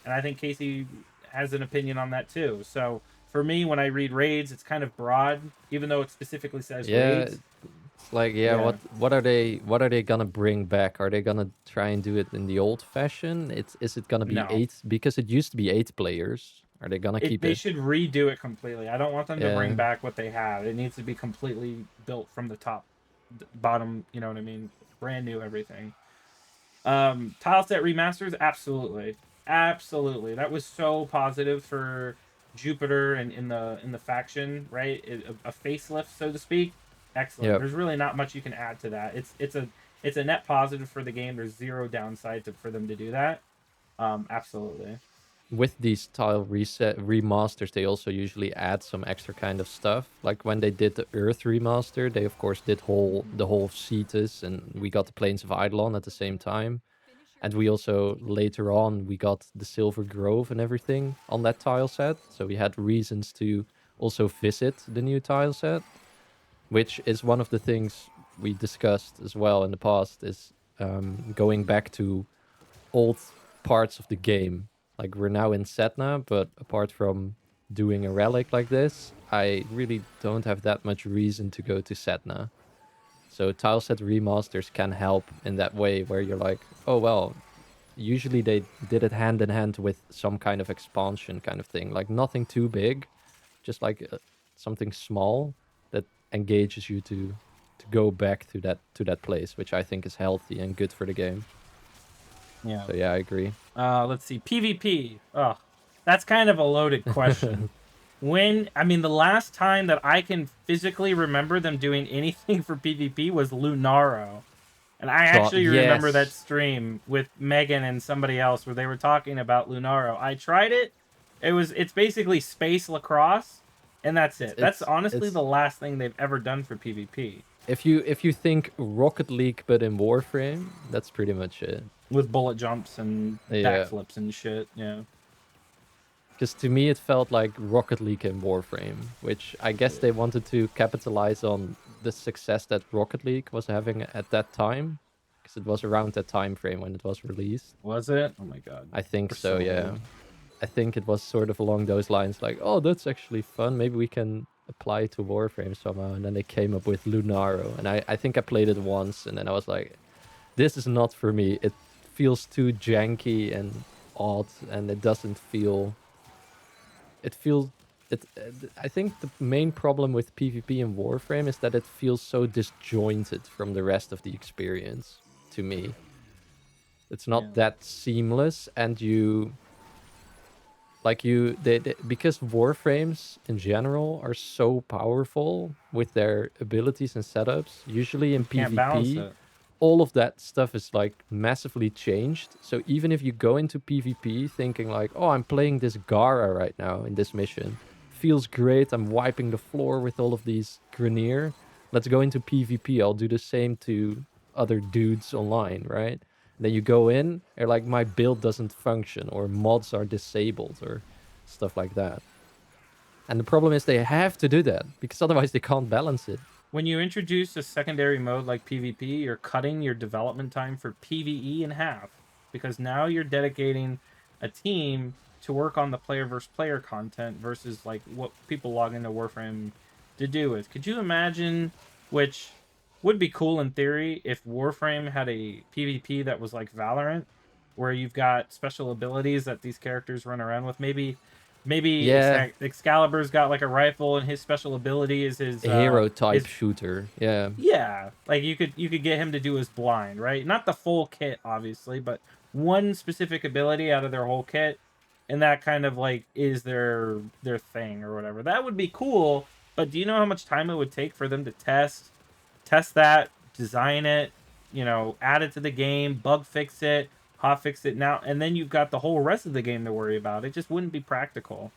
And I think Keesie has an opinion on that too. So for me, when I read raids, it's kind of broad, even though it specifically says Yeah, raids. it's like, yeah, Yeah. what are they gonna bring back? Are they gonna try and do it in the old fashion? Is it gonna be No. 8? Because it used to be 8 players. Are they gonna keep They it? should redo it completely. I don't want them to bring Yeah. back what they have. It needs to be completely built from the top, bottom. You know what I mean? Brand new everything. Tile set remasters, absolutely, absolutely. That was so positive for Jupiter and in the faction, right? A facelift, so to speak. Excellent. Yep. There's really not much you can add to that. It's a net positive for the game. There's zero downside for them to do that. Absolutely. With these tile reset remasters, they also usually add some extra kind of stuff. Like when they did the Earth remaster, they of course did the whole Cetus, and we got the Plains of Eidolon at the same time. And we also later on we got the Silver Grove and everything on that tile set. So we had reasons to also visit the new tile set, which is one of the things we discussed as well in the past. Is going back to old parts of the game. Like we're now in Setna, but apart from doing a relic like this, I really don't have that much reason to go to Setna. So tileset remasters can help in that way, where you're like, oh well, usually they did it hand in hand with some kind of expansion kind of thing, like nothing too big, just like something small that engages you to go back to that place, which I think is healthy and good for the game. Yeah. So yeah, I agree. Let's see. PvP. Oh, that's kind of a loaded question. The last time that I can physically remember them doing anything for PvP was Lunaro. And I actually remember that Yes, stream with Megan and somebody else where they were talking about Lunaro. I tried it. It's basically space lacrosse, and that's it. That's honestly it's the last thing they've ever done for PvP. if you think Rocket League but in Warframe, that's pretty much it. With bullet jumps and Yeah, backflips and shit. Yeah. because to me it felt like Rocket League in Warframe, which I guess they wanted to capitalize on the success that Rocket League was having at that time, because it was around that time frame when it was released. Was it? Oh my god. I think We're so, so yeah. old. I think it was sort of along those lines, like, oh, that's actually fun. Maybe we can apply it to Warframe somehow. And then they came up with Lunaro. And I think I played it once, and then I was like, this is not for me. It feels too janky and odd, and it doesn't feel. It feels. I think the main problem with PvP in Warframe is that it feels so disjointed from the rest of the experience to me. It's Yeah. not that seamless, and because warframes in general are so powerful with their abilities and setups, usually in You can't balance PvP it. all of that stuff is like massively changed. So even if you go into PvP thinking like, oh, I'm playing this Gara right now in this mission, feels great, I'm wiping the floor with all of these Grineer, let's go into PvP, I'll do the same to other dudes online, right? Then you go in, and like my build doesn't function, or mods are disabled, or stuff like that. And the problem is they have to do that, because otherwise they can't balance it. When you introduce a secondary mode like PvP, you're cutting your development time for PvE in half, because now you're dedicating a team to work on the player versus player content versus like what people log into Warframe to do with. Could you imagine, which would be cool in theory, if Warframe had a PvP that was like Valorant, where you've got special abilities that these characters run around with? Maybe Yeah, Excalibur's got like a rifle, and his special ability is a hero type his shooter. Yeah. yeah, like you could get him to do his blind, right? Not the full kit, obviously, but one specific ability out of their whole kit, and that kind of like is their thing or whatever. That would be cool. But do you know how much time it would take for them to test that, design it, add it to the game, bug fix it, hot fix it now, and then you've got the whole rest of the game to worry about. It just wouldn't be practical.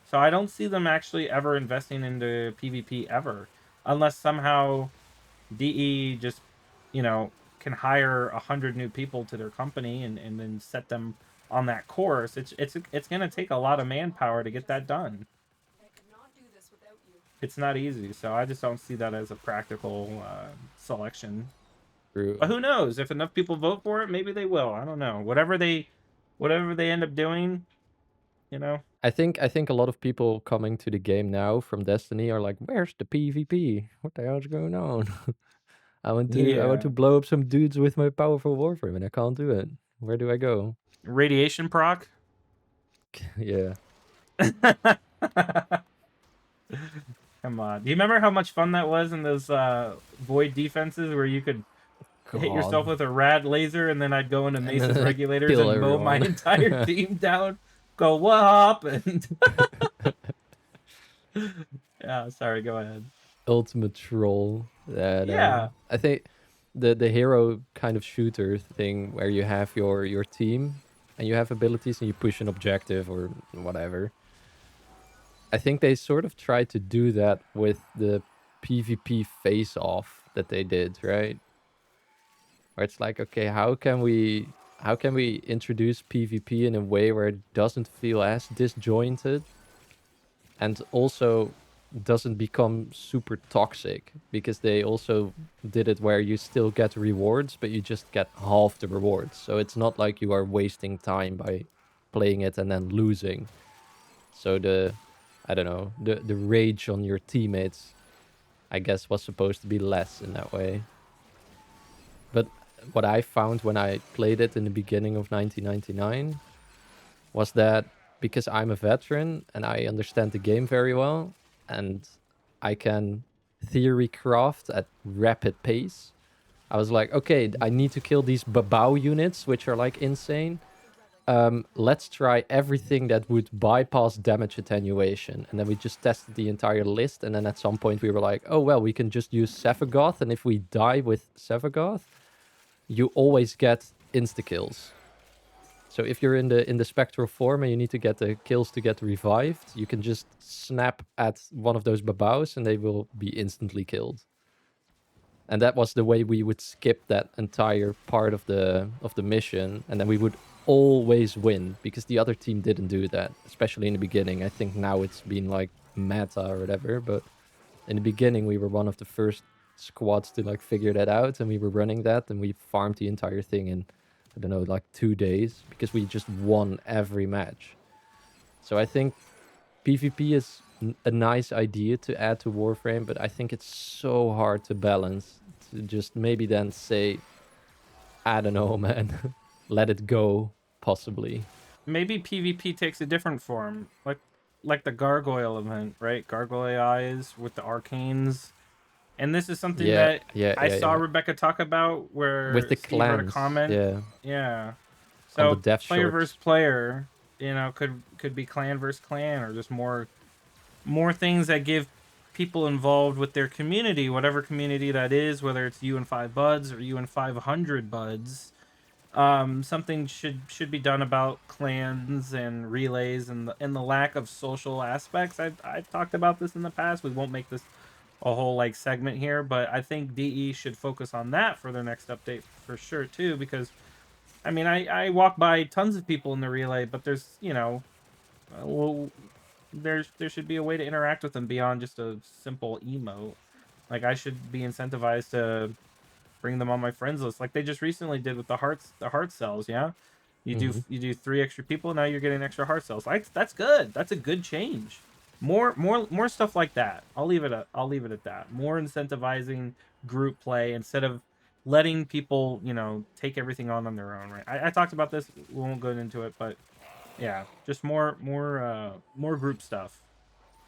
So I don't see them actually ever investing into PvP ever, unless somehow DE just, can hire 100 new people to their company and then set them on that course. It's gonna take a lot of manpower to get that done. It's not easy, so I just don't see that as a practical selection. True. But who knows? If enough people vote for it, maybe they will. I don't know. Whatever they end up doing, you know. I think a lot of people coming to the game now from Destiny are like, "Where's the PvP? What the hell's going on? I want to Yeah. blow up some dudes with my powerful Warframe, and I can't do it. Where do I go?" Radiation proc. Yeah. Come on. Do you remember how much fun that was in those void defenses where you could hit yourself God. with a rad laser and then I'd go into And then Mace's I regulators kill and mow my everyone. entire team down? Go, what happened? Yeah, sorry, go ahead. Ultimate troll. Yeah, Yeah. no. I think the hero kind of shooter thing where you have your team and you have abilities and you push an objective or whatever. I think they sort of tried to do that with the PvP face off that they did, right? Where it's like, okay, how can we introduce PvP in a way where it doesn't feel as disjointed and also doesn't become super toxic, because they also did it where you still get rewards but you just get half the rewards, so it's not like you are wasting time by playing it and then losing. So the, I don't know, the rage on your teammates, I guess, was supposed to be less in that way. But what I found when I played it in the beginning of 1999 was that because I'm a veteran and I understand the game very well and I can theory craft at rapid pace, I was like, okay, I need to kill these babao units, which are like insane. Let's try everything that would bypass damage attenuation. And then we just tested the entire list. And then at some point we were like, oh, well, we can just use Sevagoth. And if we die with Sevagoth, you always get insta-kills. So if you're in the spectral form and you need to get the kills to get revived, you can just snap at one of those babaus and they will be instantly killed. And that was the way we would skip that entire part of the mission, and then we would always win because the other team didn't do that, especially in the beginning. I think now it's been like meta or whatever, but in the beginning we were one of the first squads to like figure that out, and we were running that and we farmed the entire thing in, I don't know, like 2 days because we just won every match. So I think PvP is a nice idea to add to Warframe, but I think it's so hard to balance. To just maybe then say, I don't know, man, let it go, possibly. Maybe PvP takes a different form, like the gargoyle event, right? Gargoyle eyes with the arcanes. And this is something Yeah, that yeah, I yeah, saw yeah. Rebecca talk about, With where the Steve wrote a clans, comment. yeah, Yeah. on the So death player versus shorts. player, could be clan versus clan, or just more things that give people involved with their community, whatever community that is, whether it's you and 5 buds or you and 500 buds. Something should be done about clans and relays and the lack of social aspects. I've talked about this in the past. We won't make this a whole like segment here, but I think DE should focus on that for their next update for sure too, because I mean I walk by tons of people in the relay, but there's well, there should be a way to interact with them beyond just a simple emote. Like I should be incentivized to bring them on my friends list, like they just recently did with the heart cells. Yeah, you do 3 extra people, now you're getting extra heart cells. Like that's good. That's a good change. More stuff like that. I'll leave it at that. More incentivizing group play instead of letting people take everything on their own. Right. I talked about this. We won't go into it, but yeah, just more group stuff,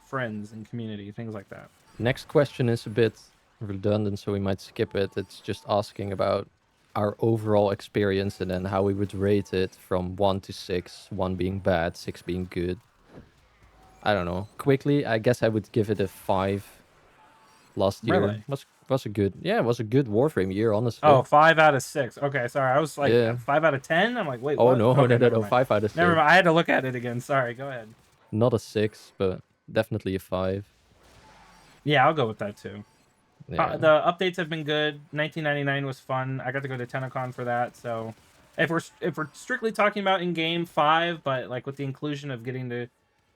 friends and community, things like that. Next question is a bit redundant, so we might skip it. It's just asking about our overall experience and then how we would rate it from 1 to 6, 1 being bad, 6 being good. I don't know. Quickly, I guess I would give it a 5. Last year Really? was a good, yeah, it was a good Warframe year, honestly. Oh, 5 out of 6. Okay, sorry. I was like Yeah. 5 out of 10. I'm like, wait, Oh what? no, Okay, no, no, never no, mind. 5 out of Never 6. mind. I had to look at it again. Sorry. Go ahead. Not a 6, but definitely a 5. Yeah, I'll go with that too. Yeah. The updates have been good. 1999 was fun. I got to go to Tennocon for that. So, if we're strictly talking about in game 5, but like with the inclusion of getting to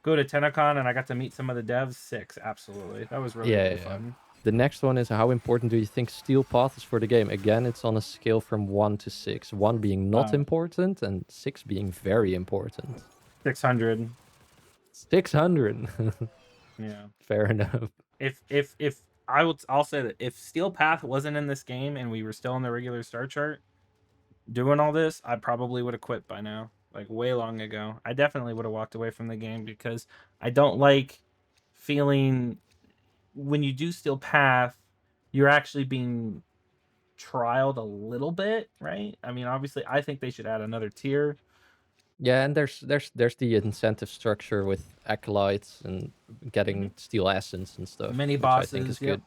go to Tennocon and I got to meet some of the devs, 6. Absolutely, that was really Yeah, really yeah. fun. The next one is, how important do you think steel path is for the game? Again, it's on a scale from 1 to 6. 1 being not important and 6 being very important. 600. 600. Yeah. Fair enough. If I'll say that if Steel Path wasn't in this game and we were still in the regular star chart doing all this, I probably would have quit by now, like way long ago. I definitely would have walked away from the game because I don't like feeling when you do Steel Path, you're actually being trialed a little bit, right? I mean, obviously, I think they should add another tier. Yeah, and there's the incentive structure with acolytes and getting steel essence and stuff, Many which I think is bosses, good.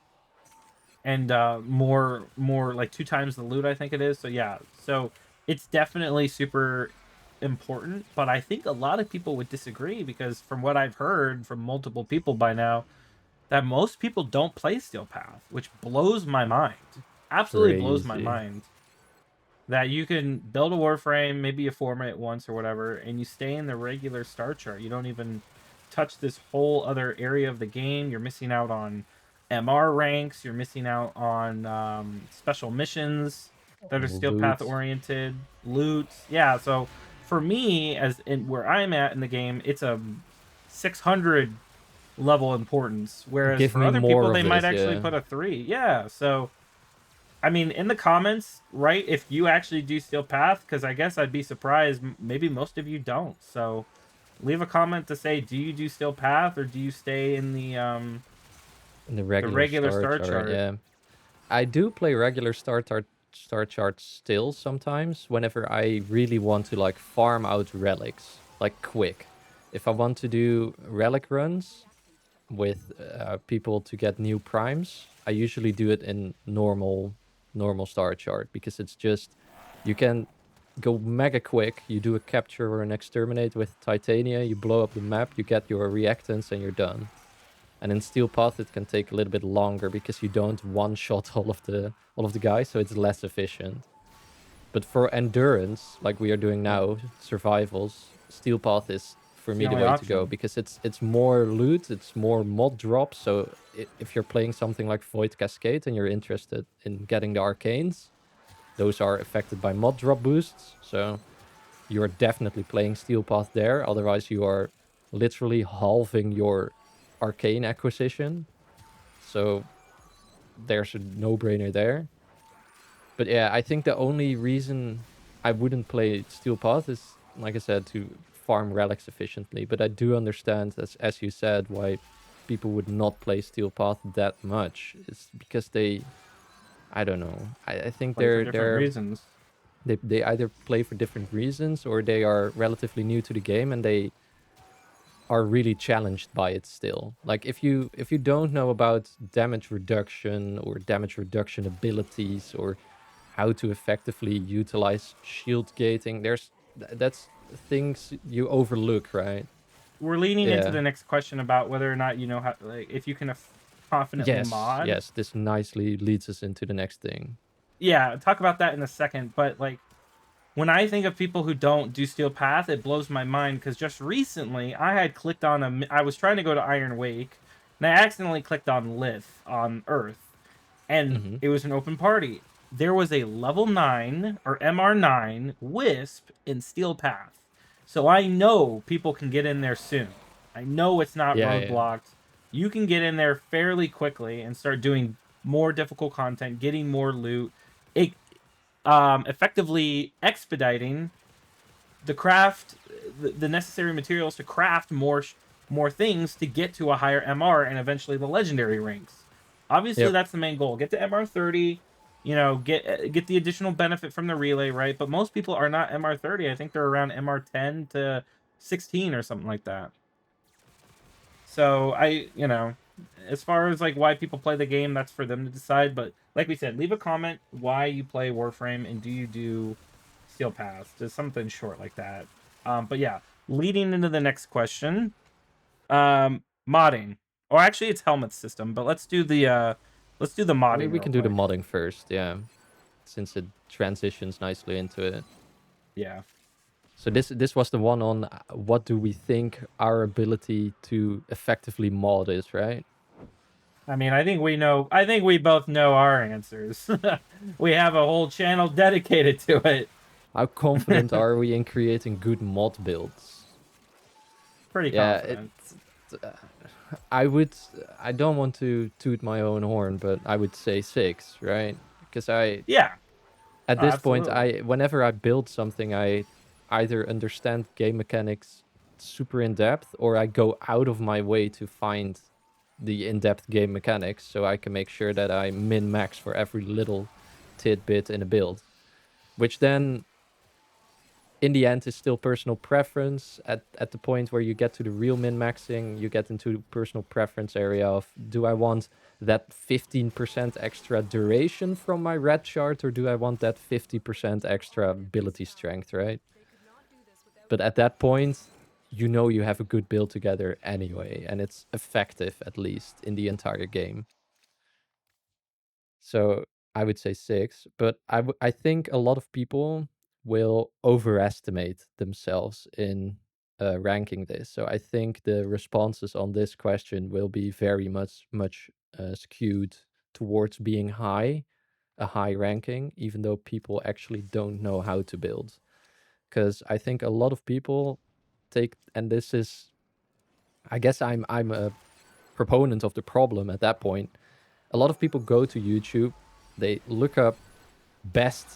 and more like 2 times the loot, I think it is. So yeah, so it's definitely super important, but I think a lot of people would disagree because from what I've heard from multiple people by now, that most people don't play Steel Path, which blows my mind. Absolutely blows my Crazy. mind. That you can build a Warframe, maybe you form it once or whatever, and you stay in the regular star chart. You don't even touch this whole other area of the game. You're missing out on MR ranks. You're missing out on special missions that are Steel Path Loot. oriented, loot. Yeah, so for me, as in where I'm at in the game, it's a 600 level importance, whereas Give for me other people, more they of might it, actually yeah. put a 3. Yeah, so I mean, in the comments, right? If you actually do Steel Path, because I guess I'd be surprised. Maybe most of you don't. So, leave a comment to say, do you do Steel Path or do you stay in In the the regular regular star star chart, chart? yeah. I do play regular star charts still sometimes whenever I really want to like farm out relics, like quick. If I want to do relic runs with people to get new primes, I usually do it in normal star chart because it's just you can go mega quick. You do a capture or an exterminate with Titania, you blow up the map, you get your reactants, and you're done. And in Steel Path, it can take a little bit longer because you don't one-shot all of the guys, so it's less efficient. But for endurance, like we are doing now, survivals, Steel Path is for It's me the the only way to go option. because it's more loot, it's more mod drops. So if you're playing something like Void Cascade and you're interested in getting the arcanes, those are affected by mod drop boosts. So you're definitely playing Steel Path there. Otherwise, you are literally halving your arcane acquisition. So there's a no-brainer there. But yeah, I think the only reason I wouldn't play Steel Path is, like I said, to farm relics efficiently. But I do understand, as you said, why people would not play Steel Path that much. It's because I don't know. I think Play for different reasons. they either play for different reasons or they are relatively new to the game and they are really challenged by it still. Like if you don't know about damage reduction or damage reduction abilities or how to effectively utilize shield gating, that's things you overlook, right? We're leaning into Yeah. the next question about whether or not you know how, like, if you can confidently Yes, mod. yes. This nicely leads us into the next thing. Yeah, talk about that in a second. But like, when I think of people who don't do Steel Path, it blows my mind because just recently I had clicked on I was trying to go to Iron Wake, and I accidentally clicked on Lith on Earth, and Mm-hmm. it was an open party. There was a level 9 or MR9 Wisp in Steel Path, so I know people can get in there soon. I know it's not Yeah, yeah. roadblocked. You can get in there fairly quickly and start doing more difficult content, getting more loot. It effectively expediting the craft, the necessary materials to craft more things to get to a higher MR and eventually the legendary ranks. Obviously, Yep. that's the main goal. Get to MR 30. You know, get the additional benefit from the relay, right? But most people are not MR 30. I think they're around MR 10 to 16 or something like that. So as far as like why people play the game, that's for them to decide. But like we said, leave a comment why you play Warframe and do you do Steel Path? Just something short like that. But yeah, leading into the next question, modding. Or actually, it's Helminth system. But let's do the modding We real can do the quick. modding first, yeah. Since it transitions nicely into it. Yeah. So this was the one on what do we think our ability to effectively mod is, right? I mean, I think we know. I think we both know our answers. We have a whole channel dedicated to it. How confident are we in creating good mod builds? Pretty Yeah, confident. uh, I would. I don't want to toot my own horn, but I would say 6, right? Because Yeah. at Oh, this point, absolutely. whenever I build something, I either understand game mechanics super in depth, or I go out of my way to find the in-depth game mechanics, so I can make sure that I min-max for every little tidbit in a build, which then in the end is still personal preference. At the point where you get to the real min-maxing, you get into personal preference area of, do I want that 15% extra duration from my red chart, or do I want that 50% extra ability strength, right? But at that point, you know you have a good build together anyway, and it's effective, at least in the entire game. So I would say 6, but I think a lot of people will overestimate themselves in ranking this. So I think the responses on this question will be very much skewed towards being high, a high ranking, even though people actually don't know how to build. Because I think a lot of people take, and this is, I guess I'm a proponent of the problem at that point. A lot of people go to YouTube, they look up best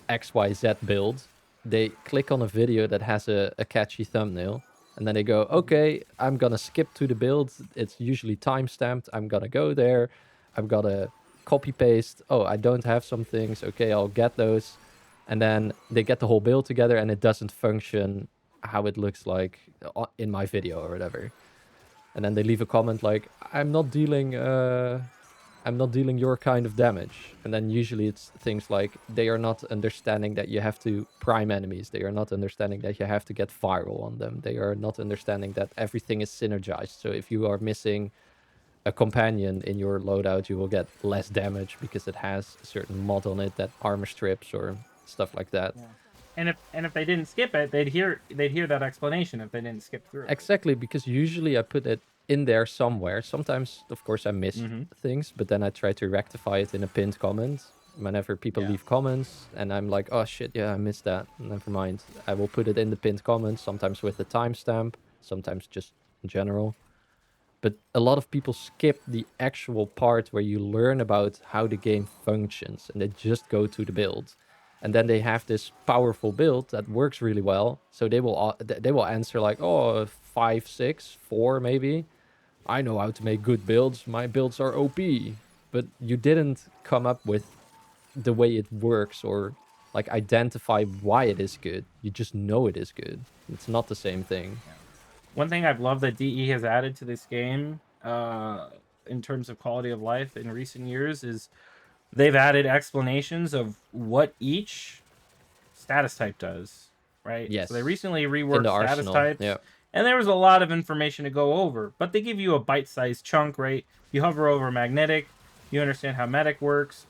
XYZ build, they click on a video that has a catchy thumbnail, and then they go, okay, I'm gonna skip to the build. It's usually timestamped. I'm gonna go there. I'm gonna copy paste. Oh, I don't have some things. Okay, I'll get those. And then they get the whole build together and it doesn't function how it looks like in my video or whatever. And then they leave a comment like, I'm not dealing your kind of damage. And then usually it's things like, they are not understanding that you have to prime enemies. They are not understanding that you have to get viral on them. They are not understanding that everything is synergized. So if you are missing a companion in your loadout, you will get less damage because it has a certain mod on it that armor strips or stuff like that. Yeah. And if they didn't skip it, they'd hear that explanation if they didn't skip through it. Exactly, because usually I put it in there somewhere. Sometimes, of course, I miss things, but then I try to rectify it in a pinned comment. Whenever people leave comments and I'm like, oh shit, yeah, I missed that. Never mind. I will put it in the pinned comments, sometimes with a timestamp, sometimes just in general. But a lot of people skip the actual part where you learn about how the game functions and they just go to the build. And then they have this powerful build that works really well. So they will answer like, oh, 5, 6, 4 maybe. I know how to make good builds. My builds are OP. But you didn't come up with the way it works or like identify why it is good. You just know it is good. It's not the same thing. One thing I've loved that DE has added to this game, in terms of quality of life in recent years, is they've added explanations of what each status type does. Right. So they Yes. recently In reworked the status arsenal. types, Yeah. and there was a lot of information to go over. But they give you a bite-sized chunk. Right. You hover over magnetic. You understand how magnetic works,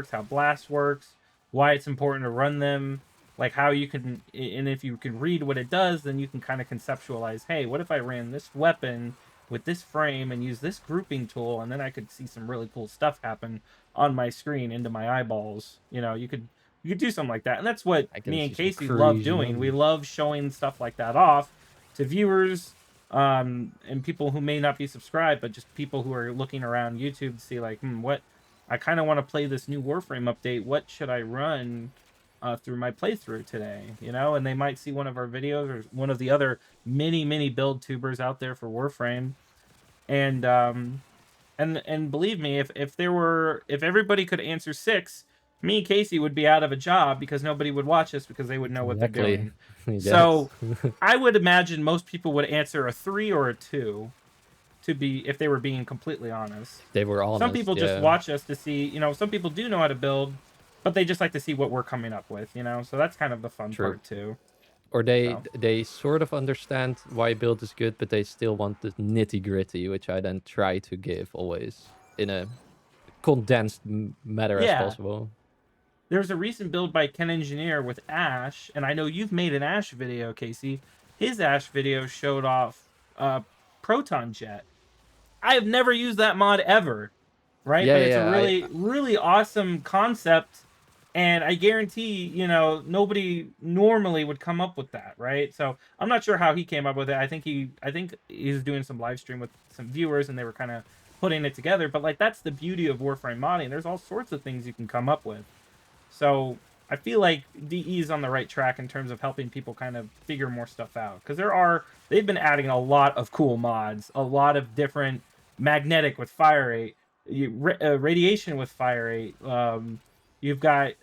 how blast works, why it's important to run them, like how you can, and if you can read what it does, then you can kind of conceptualize, hey, what if I ran this weapon with this frame and use this grouping tool, and then I could see some really cool stuff happen on my screen into my eyeballs. You could do something like that, and that's what I can me and see some Casey love crazy doing. We numbers. love showing stuff like that off to viewers, and people who may not be subscribed, but just people who are looking around YouTube to see like, what I kind of want to play this new Warframe update. What should I run through my playthrough today? And they might see one of our videos or one of the other many build tubers out there for Warframe, and believe me, if everybody could answer 6, me and Casey would be out of a job because nobody would watch us because they would know what they're Exactly. doing. Yes. So I would imagine most people would answer a 3 or a 2 to be, if they were being completely honest. They were Some honest, people just yeah. watch us to see, some people do know how to build, but they just like to see what we're coming up with. So that's kind of the fun True. part too. Or So they sort of understand why build is good, but they still want the nitty gritty, which I then try to give always in a condensed matter as yeah, possible. there's a recent build by Ken Engineer with Ash, and I know you've made an Ash video, Casey. His Ash video showed off Proton Jet, I have never used that mod ever, right? Yeah, But it's a yeah, really, I really awesome concept, and I guarantee, nobody normally would come up with that, right? So I'm not sure how he came up with it. I think he's doing some live stream with some viewers, and they were kind of putting it together. But like, that's the beauty of Warframe modding. There's all sorts of things you can come up with. So I feel like DE is on the right track in terms of helping people kind of figure more stuff out, because they've been adding a lot of cool mods, a lot of different magnetic with fire rate, radiation with fire rate. You've got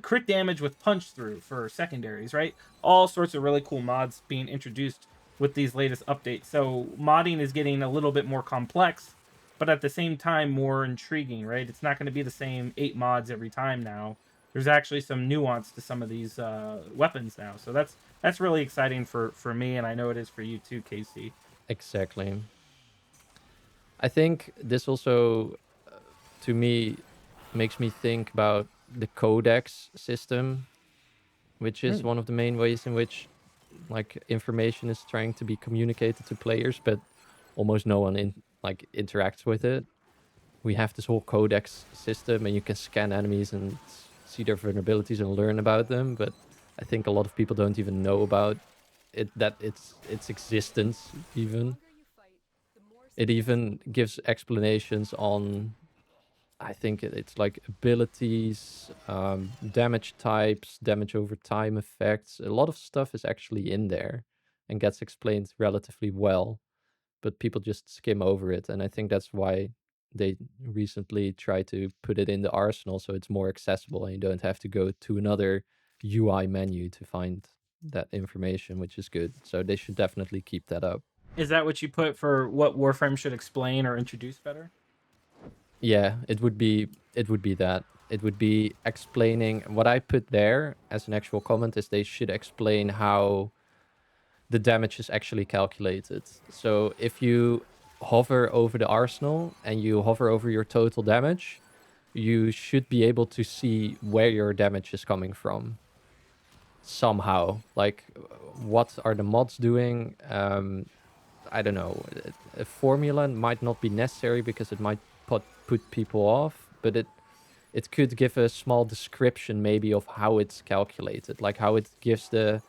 crit damage with punch through for secondaries, right? All sorts of really cool mods being introduced with these latest updates. So modding is getting a little bit more complex, but at the same time more intriguing, right? It's not going to be the same 8 mods every time now. There's actually some nuance to some of these weapons now, so that's really exciting for me, and I know it is for you too, Keesie. exactly. I think this also, to me, makes me think about the codex system, which is one of the main ways in which like information is trying to be communicated to players, but almost no one interacts with it. We have this whole codex system, and you can scan enemies and see their vulnerabilities and learn about them. But I think a lot of people don't even know about it, that its existence. Even it even gives explanations on, I think it's like abilities, damage types, damage over time effects. A lot of stuff is actually in there and gets explained relatively well, but people just skim over it. And I think that's why they recently tried to put it in the arsenal so it's more accessible and you don't have to go to another UI menu to find that information, which is good. So they should definitely keep that up. Is that what you put for what Warframe should explain or introduce better? Yeah, it would be that. It would be explaining what I put there as an actual comment is they should explain how the damage is actually calculated. So if you hover over the arsenal and you hover over your total damage, you should be able to see where your damage is coming from somehow. Like, what are the mods doing? I don't know. A formula might not be necessary because it might put people off, but it could give a small description maybe of how it's calculated, like how it gives the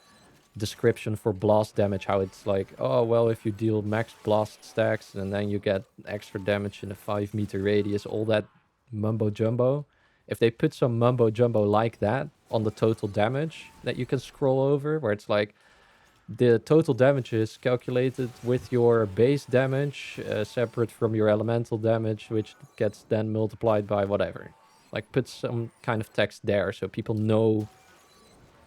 description for blast damage, how it's like, oh, well, if you deal max blast stacks and then you get extra damage in a 5-meter radius, all that mumbo jumbo. If they put some mumbo jumbo like that on the total damage that you can scroll over, where it's like, the total damage is calculated with your base damage, separate from your elemental damage, which gets then multiplied by whatever. Like, put some kind of text there so people know,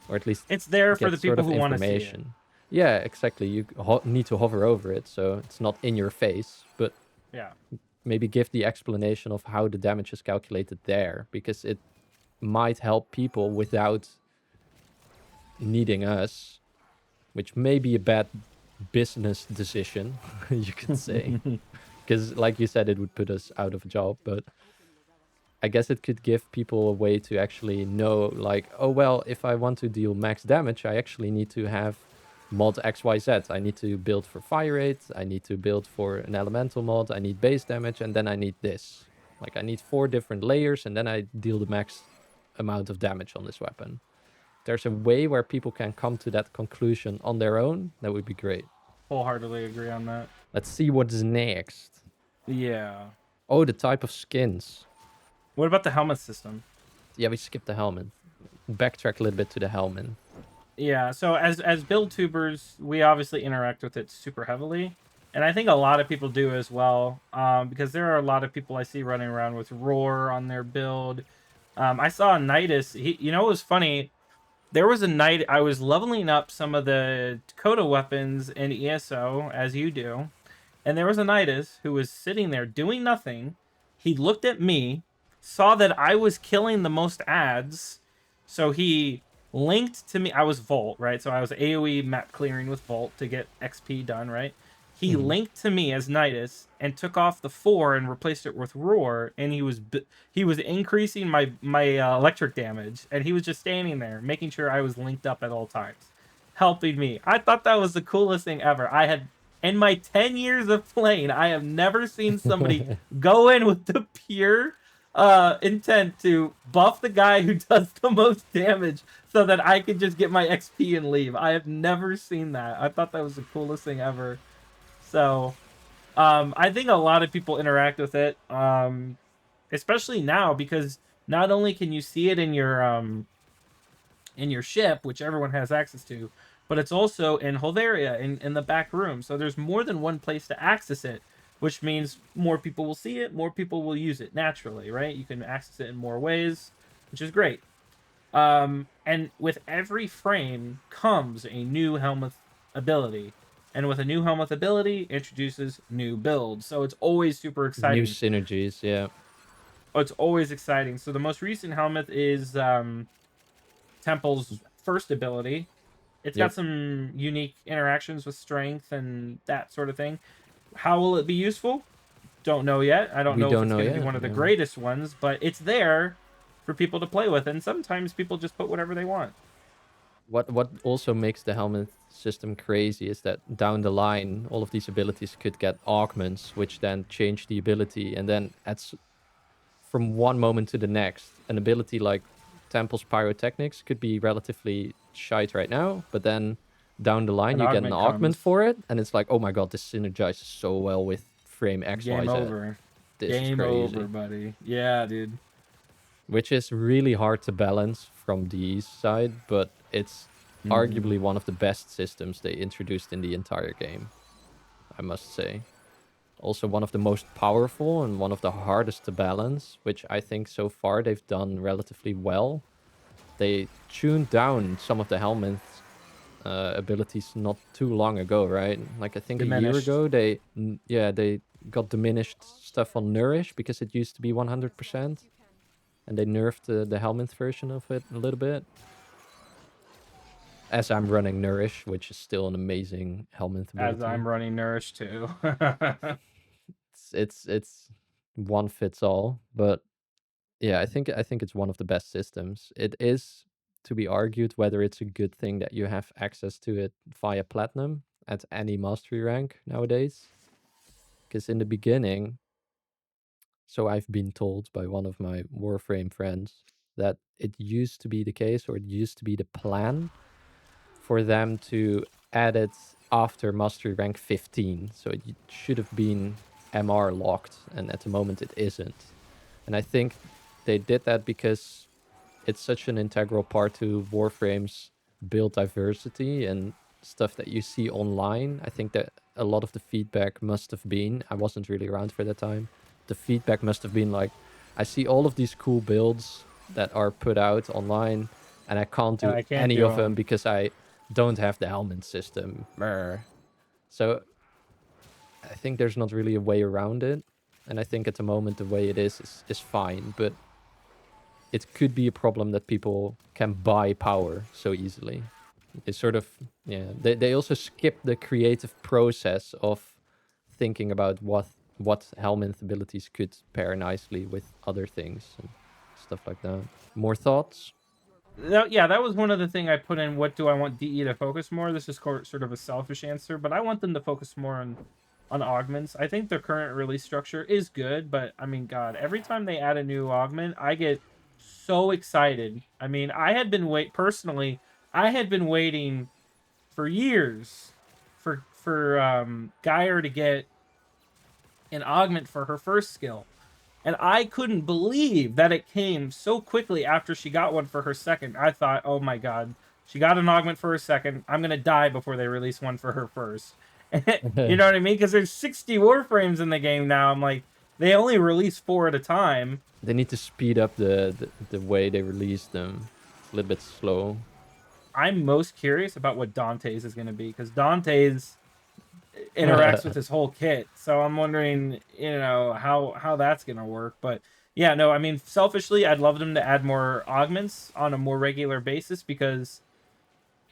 or at least It's there for get the sort people of who want to see it. information. Yeah, exactly. You need to hover over it, so it's not in your face, but Yeah. maybe give the explanation of how the damage is calculated there, because it might help people without needing us, which may be a bad business decision, you could say. Because, like you said, it would put us out of a job, but I guess it could give people a way to actually know, like, oh, well, if I want to deal max damage, I actually need to have mod XYZ. I need to build for fire rate, I need to build for an elemental mod, I need base damage, and then I need this. Like, I need 4 different layers, and then I deal the max amount of damage on this weapon. There's a way where people can come to that conclusion on their own, that would be great. Wholeheartedly agree on that. Let's see what's next. Yeah. Oh, the type of skins. What about the helmet system? Yeah, we skipped the helmet. Backtrack a little bit to the helmet. Yeah, so as build tubers, we obviously interact with it super heavily, and I think a lot of people do as well, because there are a lot of people I see running around with roar on their build. I saw Nidus. It was funny. There was a night I was leveling up some of the Dakota weapons in ESO, as you do, and there was a Nidus who was sitting there doing nothing. He looked at me, saw that I was killing the most ads, so he linked to me. I was Volt, right? So I was AoE map clearing with Volt to get XP done, right? He linked to me as Nidus and took off the 4 and replaced it with Roar, and he was increasing my electric damage, and he was just standing there making sure I was linked up at all times, helping me. I thought that was the coolest thing ever. I had In my 10 years of playing, I have never seen somebody go in with the pure intent to buff the guy who does the most damage so that I could just get my XP and leave. I have never seen that. I thought that was the coolest thing ever. So, I think a lot of people interact with it, especially now, because not only can you see it in your ship, which everyone has access to, but it's also in Höllvania, in the back room. So there's more than one place to access it, which means more people will see it, more people will use it naturally, right? You can access it in more ways, which is great. And with every frame comes a new Helminth ability. And with a new Helminth ability, introduces new builds. So it's always super exciting. New synergies, yeah. Oh, it's always exciting. So the most recent Helminth is Temple's first ability. It's got some unique interactions with strength and that sort of thing. How will it be useful? Don't know yet. I don't know if it's going to be one of the greatest ones, but it's there for people to play with, and sometimes people just put whatever they want. What also makes the Helminth system crazy is that down the line, all of these abilities could get augments, which then change the ability, and then from one moment to the next, an ability like Temple's Pyrotechnics could be relatively shite right now, but then down the line you get an augment for it, and it's like, oh my god, this synergizes so well with frame X, Y, Z. Game over. Game over, buddy. Yeah, dude. Which is really hard to balance from the side, but it's arguably one of the best systems they introduced in the entire game, I must say. Also one of the most powerful and one of the hardest to balance, which I think so far they've done relatively well. They tuned down some of the Helminth abilities not too long ago, right? Like I think Diminished. a year ago, they got diminished stuff on Nourish because it used to be 100%. And they nerfed the Helminth version of it a little bit. As I'm running Nourish, which is still an amazing Helminth ability. As I'm running Nourish too. it's one fits all, but yeah, I think it's one of the best systems. It is to be argued whether it's a good thing that you have access to it via Platinum at any mastery rank nowadays. Because in the beginning, so I've been told by one of my Warframe friends that it used to be the case, or it used to be the plan for them to add it after mastery rank 15. So it should have been MR locked, and at the moment it isn't. And I think they did that because it's such an integral part to Warframe's build diversity and stuff that you see online. I think that a lot of the feedback must have been, I wasn't really around for that time, the feedback must have been like, I see all of these cool builds that are put out online, and I can't do any of them because I don't have the Helminth system. So I think there's not really a way around it. And I think at the moment the way it is fine, but it could be a problem that people can buy power so easily. They sort of, they also skip the creative process of thinking about what Helminth abilities could pair nicely with other things and stuff like that. More thoughts? Yeah, that was one of the things I put in. What do I want DE to focus more? This is sort of a selfish answer, but I want them to focus more on augments. I think their current release structure is good, but I mean, God, every time they add a new augment, I get so excited. I mean, I had been waiting for years for Geyer to get an augment for her first skill. And I couldn't believe that it came so quickly after she got one for her second. I thought, oh my god, she got an augment for her second. I'm going to die before they release one for her first. You know what I mean? Because there's 60 Warframes in the game now. I'm like, they only release 4 at a time. They need to speed up the way they release them. It's a little bit slow. I'm most curious about what Dante's is going to be, because Dante's interacts with his whole kit. So I'm wondering, how that's going to work. But yeah, no, I mean, selfishly, I'd love them to add more augments on a more regular basis because,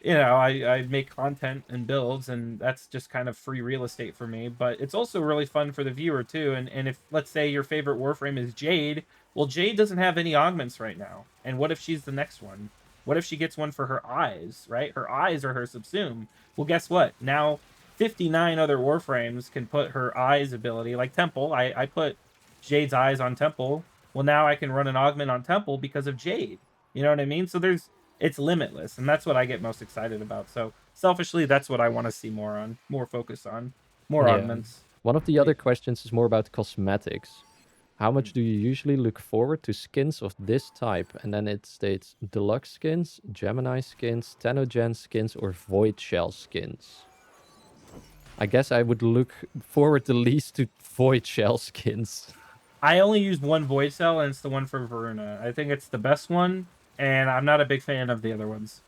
I make content and builds, and that's just kind of free real estate for me. But it's also really fun for the viewer, too. And if, let's say, your favorite Warframe is Jade, well, Jade doesn't have any augments right now. And what if she's the next one? What if she gets one for her eyes, right? Her eyes are her subsume. Well, guess what? Now 59 other Warframes can put her eyes ability, like Temple. I put Jade's eyes on Temple. Well, now I can run an augment on Temple because of Jade. You know what I mean? So it's limitless, and that's what I get most excited about. So selfishly, that's what I want to see more focus on, more Yeah. augments. One of the other questions is more about cosmetics. How much do you usually look forward to skins of this type? And then it states Deluxe skins, Gemini skins, Tenogen skins, or Void Shell skins. I guess I would look forward the least to Void Shell skins. I only use one Void Cell, and it's the one for Varuna. I think it's the best one, and I'm not a big fan of the other ones.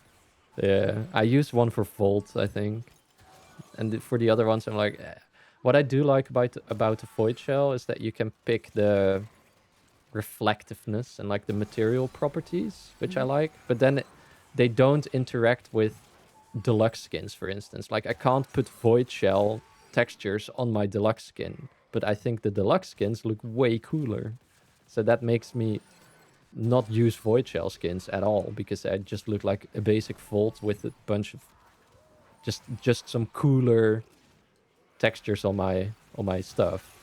Yeah, I use one for Volt, I think. And for the other ones, I'm like, eh. What I do like about the Void Shell is that you can pick the reflectiveness and like the material properties, which I like. But then they don't interact with Deluxe skins, for instance. Like I can't put Void Shell textures on my Deluxe skin, but I think the Deluxe skins look way cooler. So that makes me not use Void Shell skins at all, because I just look like a basic Volt with a bunch of just some cooler textures on my stuff.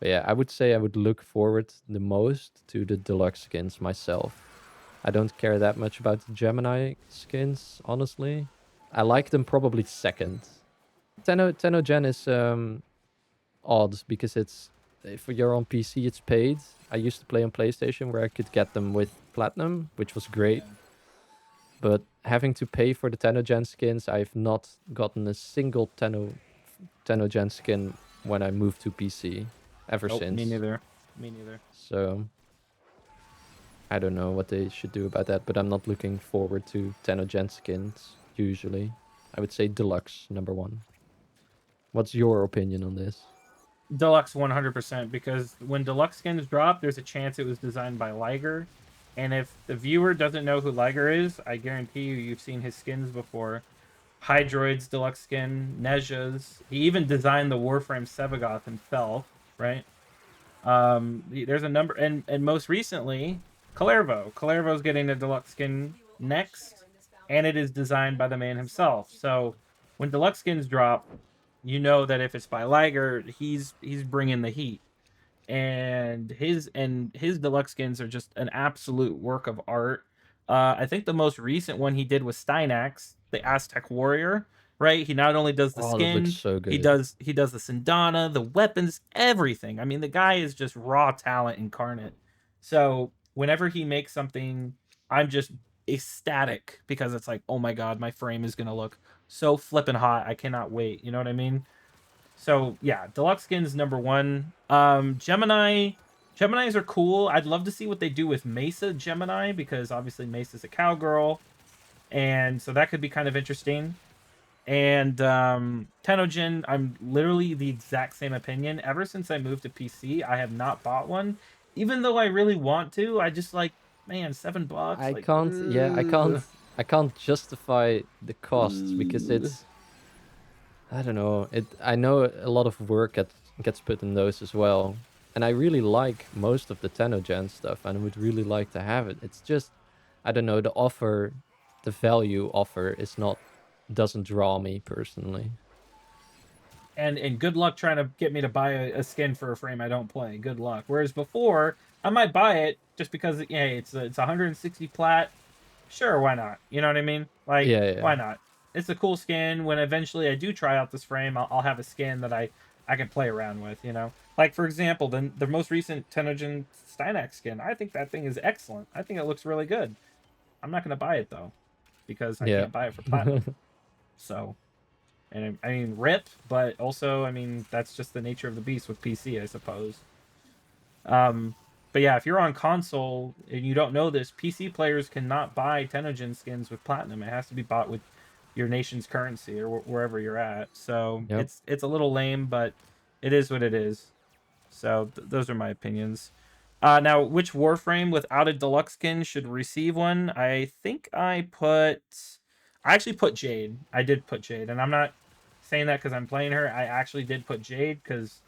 But yeah, I would say I would look forward the most to the Deluxe skins myself. I don't care that much about the Gemini skins, honestly. I like them probably second. Tenogen is odd because it's, if you're on PC, it's paid. I used to play on PlayStation where I could get them with Platinum, which was great. But having to pay for the Tenogen skins, I've not gotten a single Tenogen skin when I moved to PC ever since. Me neither. Me neither. So I don't know what they should do about that, but I'm not looking forward to Tenogen skins usually. I would say Deluxe number 1. What's your opinion on this? Deluxe 100%, because when Deluxe skins drop, there's a chance it was designed by Liger. And if the viewer doesn't know who Liger is, I guarantee you've seen his skins before. Hydroid's Deluxe skin, Nezha's. He even designed the Warframe Sevagoth himself, right? There's a number, and most recently, Kalervo's getting a Deluxe skin next, and it is designed by the man himself. So when Deluxe skins drop, you know that if it's by Liger, he's bringing the heat, and his Deluxe skins are just an absolute work of art. I think the most recent one he did was Steinax, the Aztec warrior. Right, he not only does the skin, that looks so good. he does the Sindana, the weapons, everything. I mean, the guy is just raw talent incarnate. So whenever he makes something, I'm just ecstatic, because it's like, oh my god, my frame is gonna look so flippin' hot. I cannot wait. You know what I mean? So yeah, Deluxe skins number 1. Geminis are cool. I'd love to see what they do with Mesa Gemini, because obviously Mesa's a cowgirl, and so that could be kind of interesting. And Tenogen, I'm literally the exact same opinion. Ever since I moved to PC, I have not bought one, even though I really want to. I just like, man, $7. I like, can't. Yeah, I can't justify the costs because it's. I don't know. I know a lot of work gets put in those as well, and I really like most of the Tenogen stuff, and I would really like to have it. It's just, I don't know. The value offer doesn't draw me personally. And good luck trying to get me to buy a skin for a frame I don't play. Good luck. Whereas before, I might buy it just because it's 160 plat. Sure, why not? You know what I mean? Like, Yeah. why not? It's a cool skin. When eventually I do try out this frame, I'll have a skin that I can play around with. You know, like for example, the most recent Tenogen Steinax skin. I think that thing is excellent. I think it looks really good. I'm not gonna buy it though, because I can't buy it for platinum. So. And I mean, rip, but also, I mean, that's just the nature of the beast with PC, I suppose. But yeah, if you're on console and you don't know this, PC players cannot buy Tenogen skins with platinum. It has to be bought with your nation's currency or wherever you're at. So it's a little lame, but it is what it is. So those are my opinions. Now, which Warframe without a Deluxe skin should receive one? I think I actually put Jade. I did put Jade, and I'm not saying that because I'm playing her. I actually did put Jade because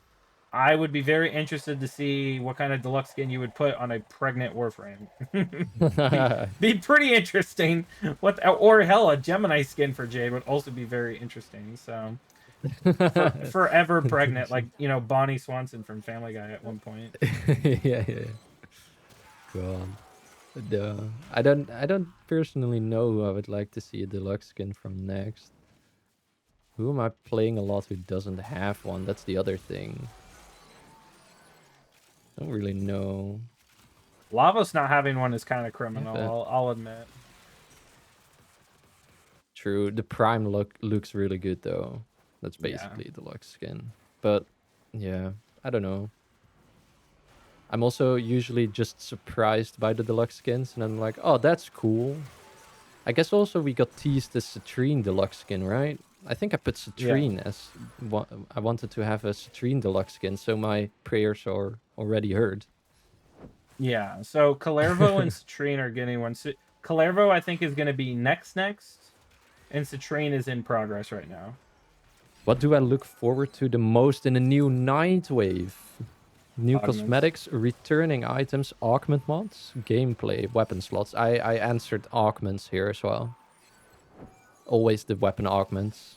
I would be very interested to see what kind of Deluxe skin you would put on a pregnant Warframe. be pretty interesting. Or hell, a Gemini skin for Jade would also be very interesting. So Forever pregnant, like, you know, Bonnie Swanson from Family Guy at one point. Yeah. God. No, I don't personally know who I would like to see a deluxe skin from next. Who am I playing a lot who doesn't have one? That's the other thing. I don't really know. Lavos not having one is kind of Yeah, criminal, I'll admit. true. The prime looks really good though. That's Yeah. basically the deluxe skin. But yeah, I don't know. I'm also usually just surprised by the deluxe skins, and I'm like, oh, that's cool. I guess also we got teased the Citrine deluxe skin, right? I think I put Yeah. Citrine as I wanted to have a Citrine deluxe skin, so my prayers are already heard. Yeah, so Calervo and Citrine are getting one. Calervo, I think, is going to be next, and Citrine is in progress right now. What do I look forward to the most in the new Nightwave? New Augments. cosmetics, returning items, augment mods, gameplay, weapon slots. I answered augments here as well. Always the weapon augments.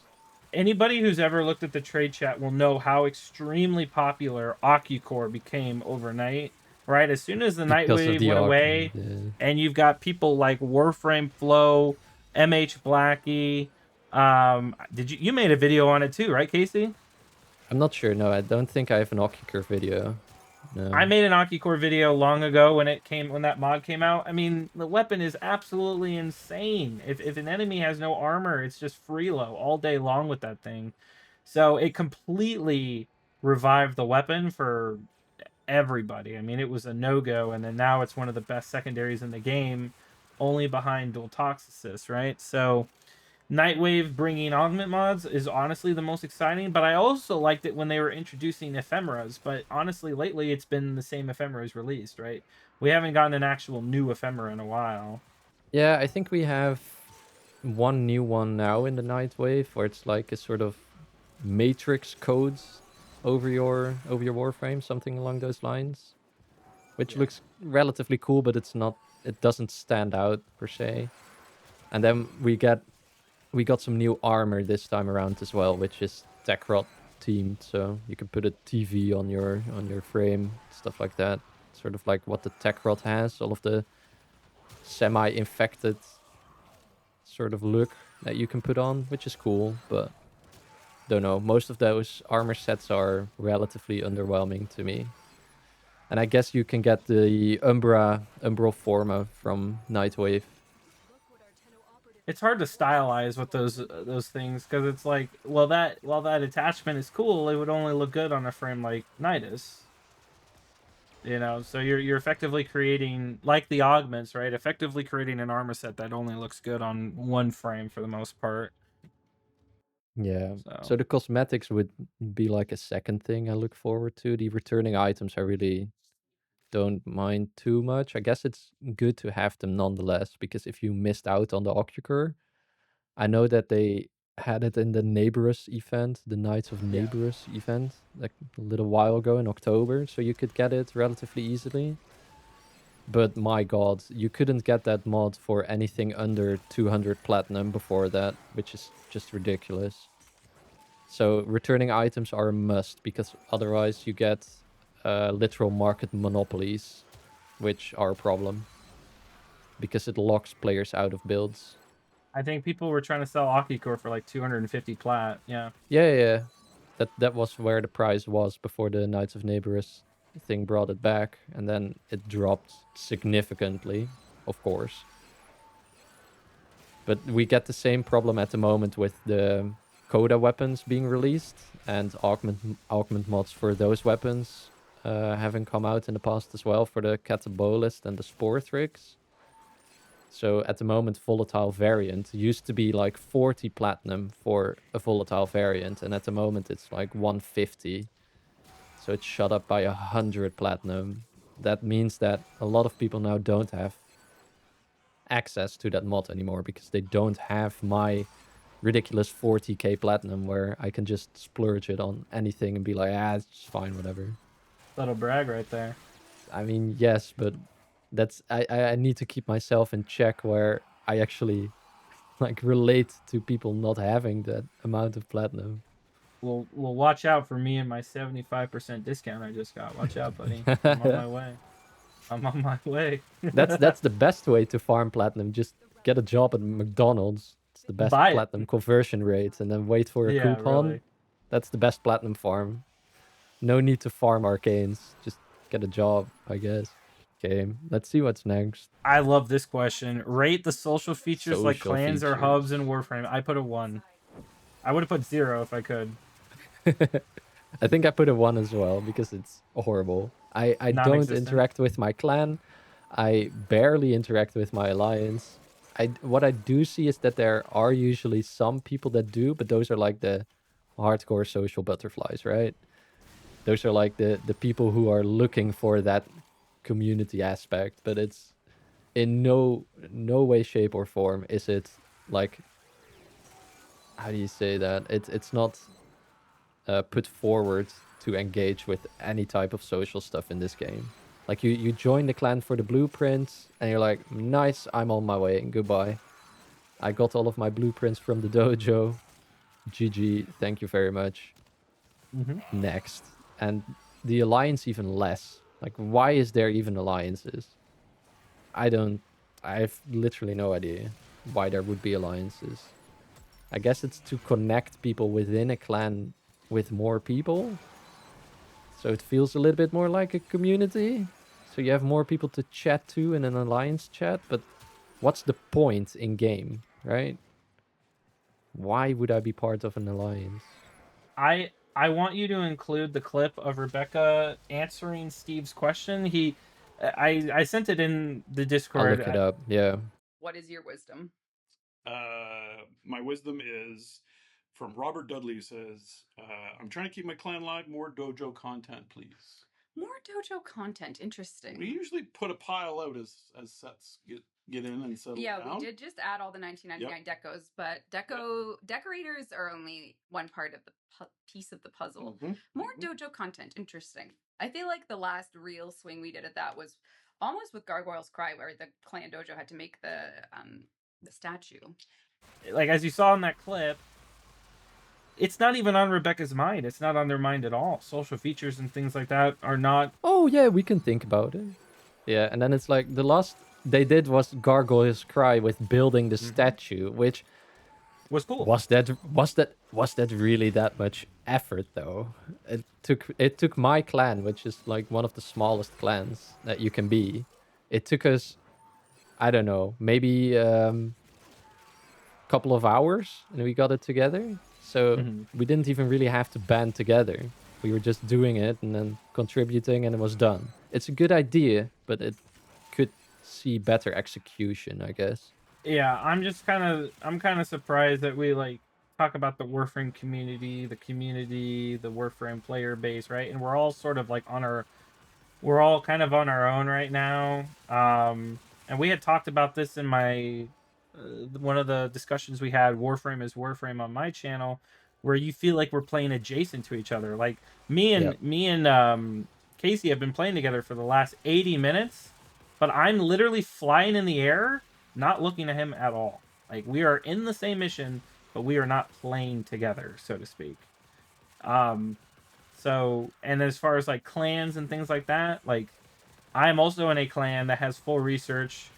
Anybody who's ever looked at the trade chat will know how extremely popular AucuCore became overnight, right? As soon as the Because of Nightwave the went augment, away, and you've got people like Warframe Flow, MH Blackie. You made a video on it too, right, Keesie? I'm not sure. No, I don't think I have an AucuCore video. No. I made an AucuCore video long ago when that mod came out. I mean, the weapon is absolutely insane. If an enemy has no armor, it's just freelo all day long with that thing. So it completely revived the weapon for everybody. I mean, it was a no-go, and then now it's one of the best secondaries in the game, only behind Dual Toxicist, right? So Nightwave bringing augment mods is honestly the most exciting, but I also liked it when they were introducing ephemeras. But honestly, lately it's been the same ephemeras released, right? We haven't gotten an actual new ephemera in a while. Yeah, I think we have one new one now in the Nightwave, where it's like a sort of matrix codes over your Warframe, something along those lines, which looks relatively cool, but it doesn't stand out per se. And then we got some new armor this time around as well, which is Techrot themed, so you can put a TV on your frame, stuff like that. Sort of like what the Techrot has, all of the semi-infected sort of look that you can put on, which is cool, but don't know. Most of those armor sets are relatively underwhelming to me. And I guess you can get the Umbral Forma from Nightwave. It's hard to stylize with those things because it's like, well, that while that attachment is cool, it would only look good on a frame like Nidus. You know, so you're effectively creating, like the augments, right? Effectively creating an armor set that only looks good on one frame for the most part. Yeah. So the cosmetics would be like a second thing I look forward to. The returning items I really don't mind too much. I guess it's good to have them nonetheless, because if you missed out on the Occucore, I know that they had it in the Neighborus event, the Knights of Neighborus event, like a little while ago in October, so you could get it relatively easily. But my god, you couldn't get that mod for anything under 200 platinum before that, which is just ridiculous. So returning items are a must, because otherwise you get literal market monopolies, which are a problem, because it locks players out of builds. I think people were trying to sell AucuCore for like 250 plat. Yeah. Yeah. That was where the price was before the Knights of Neighborus thing brought it back, and then it dropped significantly, of course. But we get the same problem at the moment with the Coda weapons being released, and augment mods for those weapons having come out in the past as well, for the Catabolist and the Sporthrix. So at the moment, volatile variant used to be like 40 platinum for a volatile variant, and at the moment it's like 150. So it's shot up by 100 platinum. That means that a lot of people now don't have access to that mod anymore, because they don't have my ridiculous 40k platinum where I can just splurge it on anything and be like, it's fine, whatever. Little brag right there. I mean, yes, but that's I need to keep myself in check where I actually like relate to people not having that amount of platinum. Well, watch out for me and my 75% discount I just got. Watch out, buddy. I'm on my way. I'm on my way. That's the best way to farm platinum. Just get a job at McDonald's. It's the best Buy it. platinum conversion rate, and then wait for a Yeah, coupon. really. That's the best platinum farm. No need to farm arcanes. Just get a job, I guess. Okay, let's see what's next. I love this question. Rate the social features like Social clans or features. hubs in Warframe. I put a 1. I would have put 0 if I could. I think I put a 1 as well because it's horrible. I don't Non-existent. interact with my clan. I barely interact with my alliance. What I do see is that there are usually some people that do, but those are like the hardcore social butterflies, right? Those are like the people who are looking for that community aspect, but it's in no way, shape, or form is it like, how do you say that? It's not put forward to engage with any type of social stuff in this game. Like you join the clan for the blueprints and you're like, nice, I'm on my way, goodbye. I got all of my blueprints from the dojo. GG, thank you very much. Next. And the alliance even less. Like, why is there even alliances? I have literally no idea why there would be alliances. I guess it's to connect people within a clan with more people. So it feels a little bit more like a community. So you have more people to chat to in an alliance chat, but what's the point in game, right? Why would I be part of an alliance? I want you to include the clip of Rebecca answering Steve's question. I sent it in the Discord. I'll look it up. Yeah. What is your wisdom? My wisdom is from Robert Dudley, who says, I'm trying to keep my clan alive. More dojo content, please. More dojo content. Interesting. We usually put a pile out as sets get in and settle Yeah, down. we did just add all the 1999 decos, but decorators are only one part of the piece of the puzzle. More dojo content. Interesting. I feel like the last real swing we did at that was almost with Gargoyle's Cry, where the clan dojo had to make the statue. Like, as you saw in that clip, it's not even on Rebecca's mind. It's not on their mind at all. Social features and things like that are not. Oh yeah, we can think about it. Yeah, and then it's like the last they did was Gargoyle's Cry with building the statue, which was cool. Was that really that much effort though? It took my clan, which is like one of the smallest clans that you can be. It took us, I don't know, maybe couple of hours, and we got it together. So we didn't even really have to band together. We were just doing it and then contributing, and it was done. It's a good idea, but it could see better execution, I guess. Yeah, I'm kind of surprised that we like talk about the Warframe community, the Warframe player base, right? And we're all sort of like we're all kind of on our own right now. And we had talked about this in my one of the discussions we had, Warframe is Warframe, on my channel, where you feel like we're playing adjacent to each other. Like me and Keesie have been playing together for the last 80 minutes, but I'm literally flying in the air, not looking at him at all. Like, we are in the same mission, but we are not playing together, so to speak. So, and as far as like clans and things like that, like, I'm also in a clan that has full research,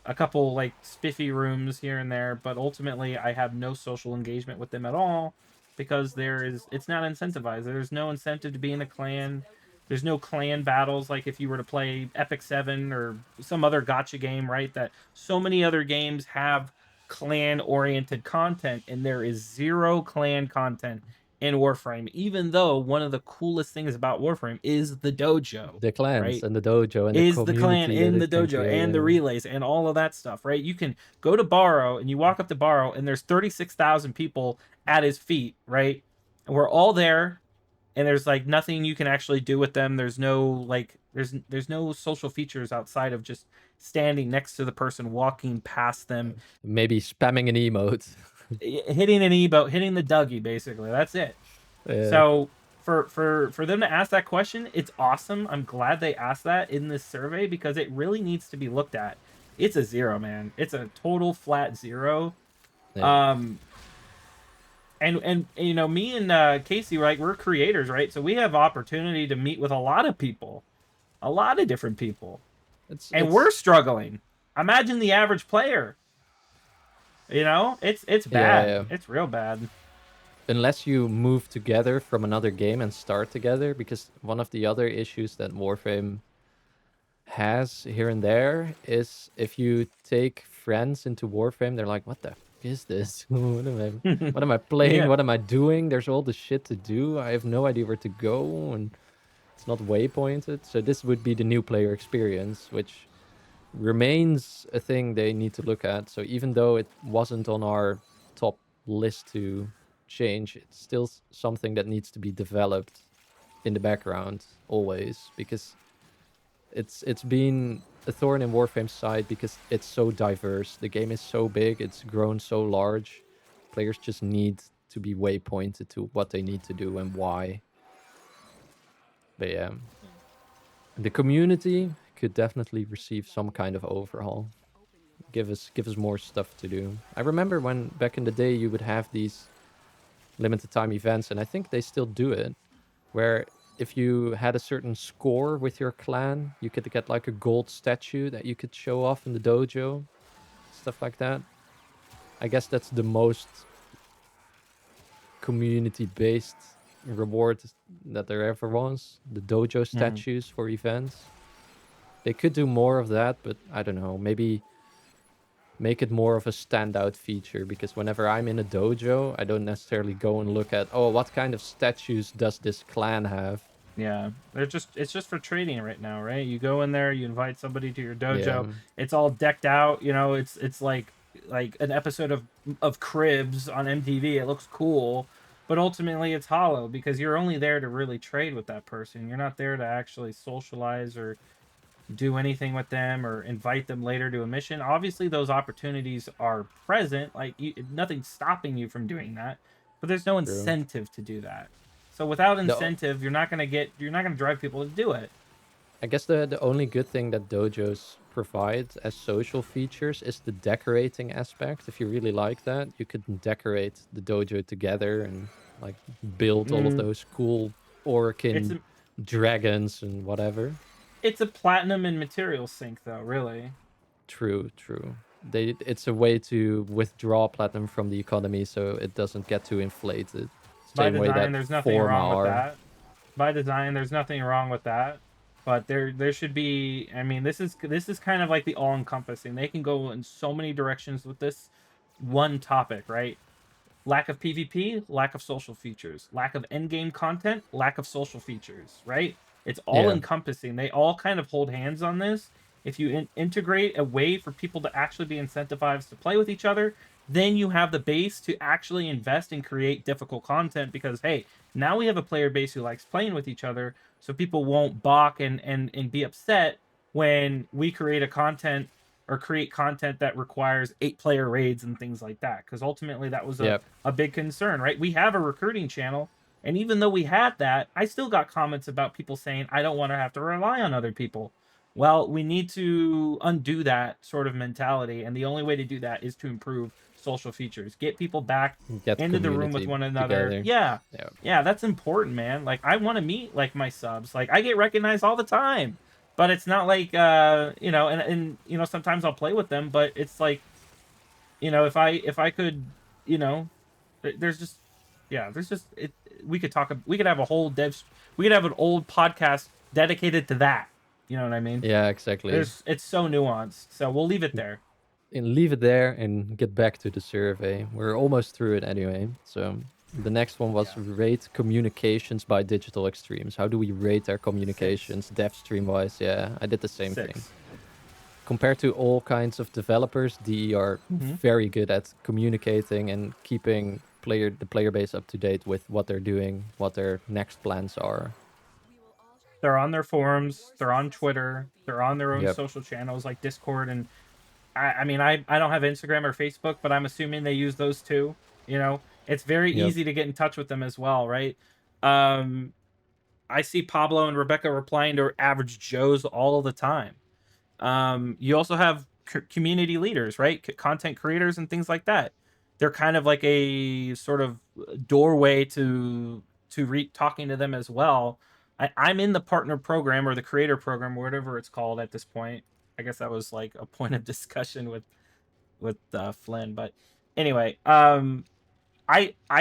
a couple like spiffy rooms here and there, but ultimately I have no social engagement with them at all because it's not incentivized. There's no incentive to be in a clan. There's no clan battles like if you were to play Epic 7 or some other gacha game, right? That so many other games have clan-oriented content, and there is zero clan content in Warframe, even though one of the coolest things about Warframe is the dojo. The clans, right? and the dojo, and is the clan community in that the it can dojo create, and the relays and all of that stuff, right? You can go to Barrow and you walk up to Barrow and there's 36,000 people at his feet, right? And we're all there, and there's like nothing you can actually do with them. There's no like there's no social features outside of just standing next to the person, walking past them, maybe spamming an emote, hitting an emote, hitting the Dougie, basically. That's it. So for them to ask that question, it's awesome. I'm glad they asked that in this survey because it really needs to be looked at. It's a 0, man. It's a total flat 0. and you know, me and Keesie, right, we're creators, right? So we have opportunity to meet with a lot of people, a lot of different people, and we're struggling. Imagine the average player. You know, it's bad. Yeah. It's real bad. Unless you move together from another game and start together, because one of the other issues that Warframe has here and there is if you take friends into Warframe, they're like, what the f is this? What am I playing? Yeah. What am I doing? There's all this shit to do. I have no idea where to go, and it's not waypointed. So this would be the new player experience, which remains a thing they need to look at. So even though it wasn't on our top list to change, it's still something that needs to be developed in the background always, because it's been a thorn in Warframe's side because it's so diverse. The game is so big, it's grown so large. Players just need to be waypointed to what they need to do and why. But yeah, the community could definitely receive some kind of overhaul. Give us more stuff to do. I remember when back in the day you would have these limited time events, and I think they still do it, where if you had a certain score with your clan, you could get like a gold statue that you could show off in the dojo, stuff like that. I guess that's the most community-based reward that there ever was. The dojo statues for events. They could do more of that, but I don't know. Maybe make it more of a standout feature, because whenever I'm in a dojo, I don't necessarily go and look at, oh, what kind of statues does this clan have? Yeah, it's just for trading right now, right? You go in there, you invite somebody to your dojo. Yeah. It's all decked out, you know. It's like an episode of Cribs on MTV. It looks cool, but ultimately it's hollow because you're only there to really trade with that person. You're not there to actually socialize or do anything with them or invite them later to a mission. Obviously, those opportunities are present. Like nothing's stopping you from doing that, but there's no incentive to do that. So without incentive, you're not gonna drive people to do it. I guess the only good thing that dojos provide as social features is the decorating aspect. If you really like that, you could decorate the dojo together and like build all of those cool Orokin dragons and whatever. It's a platinum and material sink, though, really. True. It's a way to withdraw platinum from the economy so it doesn't get too inflated. By design, there's nothing wrong with that. By design, there's nothing wrong with that. But there should be. I mean, this is kind of like the all-encompassing. They can go in so many directions with this one topic, right? Lack of PvP, lack of social features. Lack of endgame content, lack of social features, right? It's all-encompassing. They all kind of hold hands on this. If you integrate a way for people to actually be incentivized to play with each other, then you have the base to actually invest and create difficult content because, hey, now we have a player base who likes playing with each other, so people won't balk and be upset when we create content that requires 8-player raids and things like that. Because ultimately that was a big concern, right? We have a recruiting channel, and even though we had that, I still got comments about people saying, I don't want to have to rely on other people. Well, we need to undo that sort of mentality, and the only way to do that is to improve social features. Get people back into the room with one another. Together. Yeah, that's important, man. Like, I want to meet, like, my subs. Like, I get recognized all the time. But it's not like, you know, and you know, sometimes I'll play with them, but it's like, you know, if I could, you know, there's just, we could have a whole we could have an old podcast dedicated to that. You know what I mean? Yeah, exactly. It's so nuanced. So we'll leave it there. And leave it there and get back to the survey. We're almost through it anyway. So the next one was rate communications by digital extremes. How do we rate our communications dev stream wise? Yeah, I did the same thing. Compared to all kinds of developers, DE are very good at communicating and keeping the player base up to date with what they're doing, what their next plans are. They're on their forums, they're on Twitter, they're on their own social channels like Discord, and I mean, I don't have Instagram or Facebook, but I'm assuming they use those too. You know, it's very easy to get in touch with them as well, right? I see Pablo and Rebecca replying to average Joes all the time. You also have community leaders, right? Content creators and things like that. they're kind of like a sort of doorway to talking to them as well. I'm in the partner program or the creator program, or whatever it's called at this point. I guess that was like a point of discussion with Flynn. But anyway, I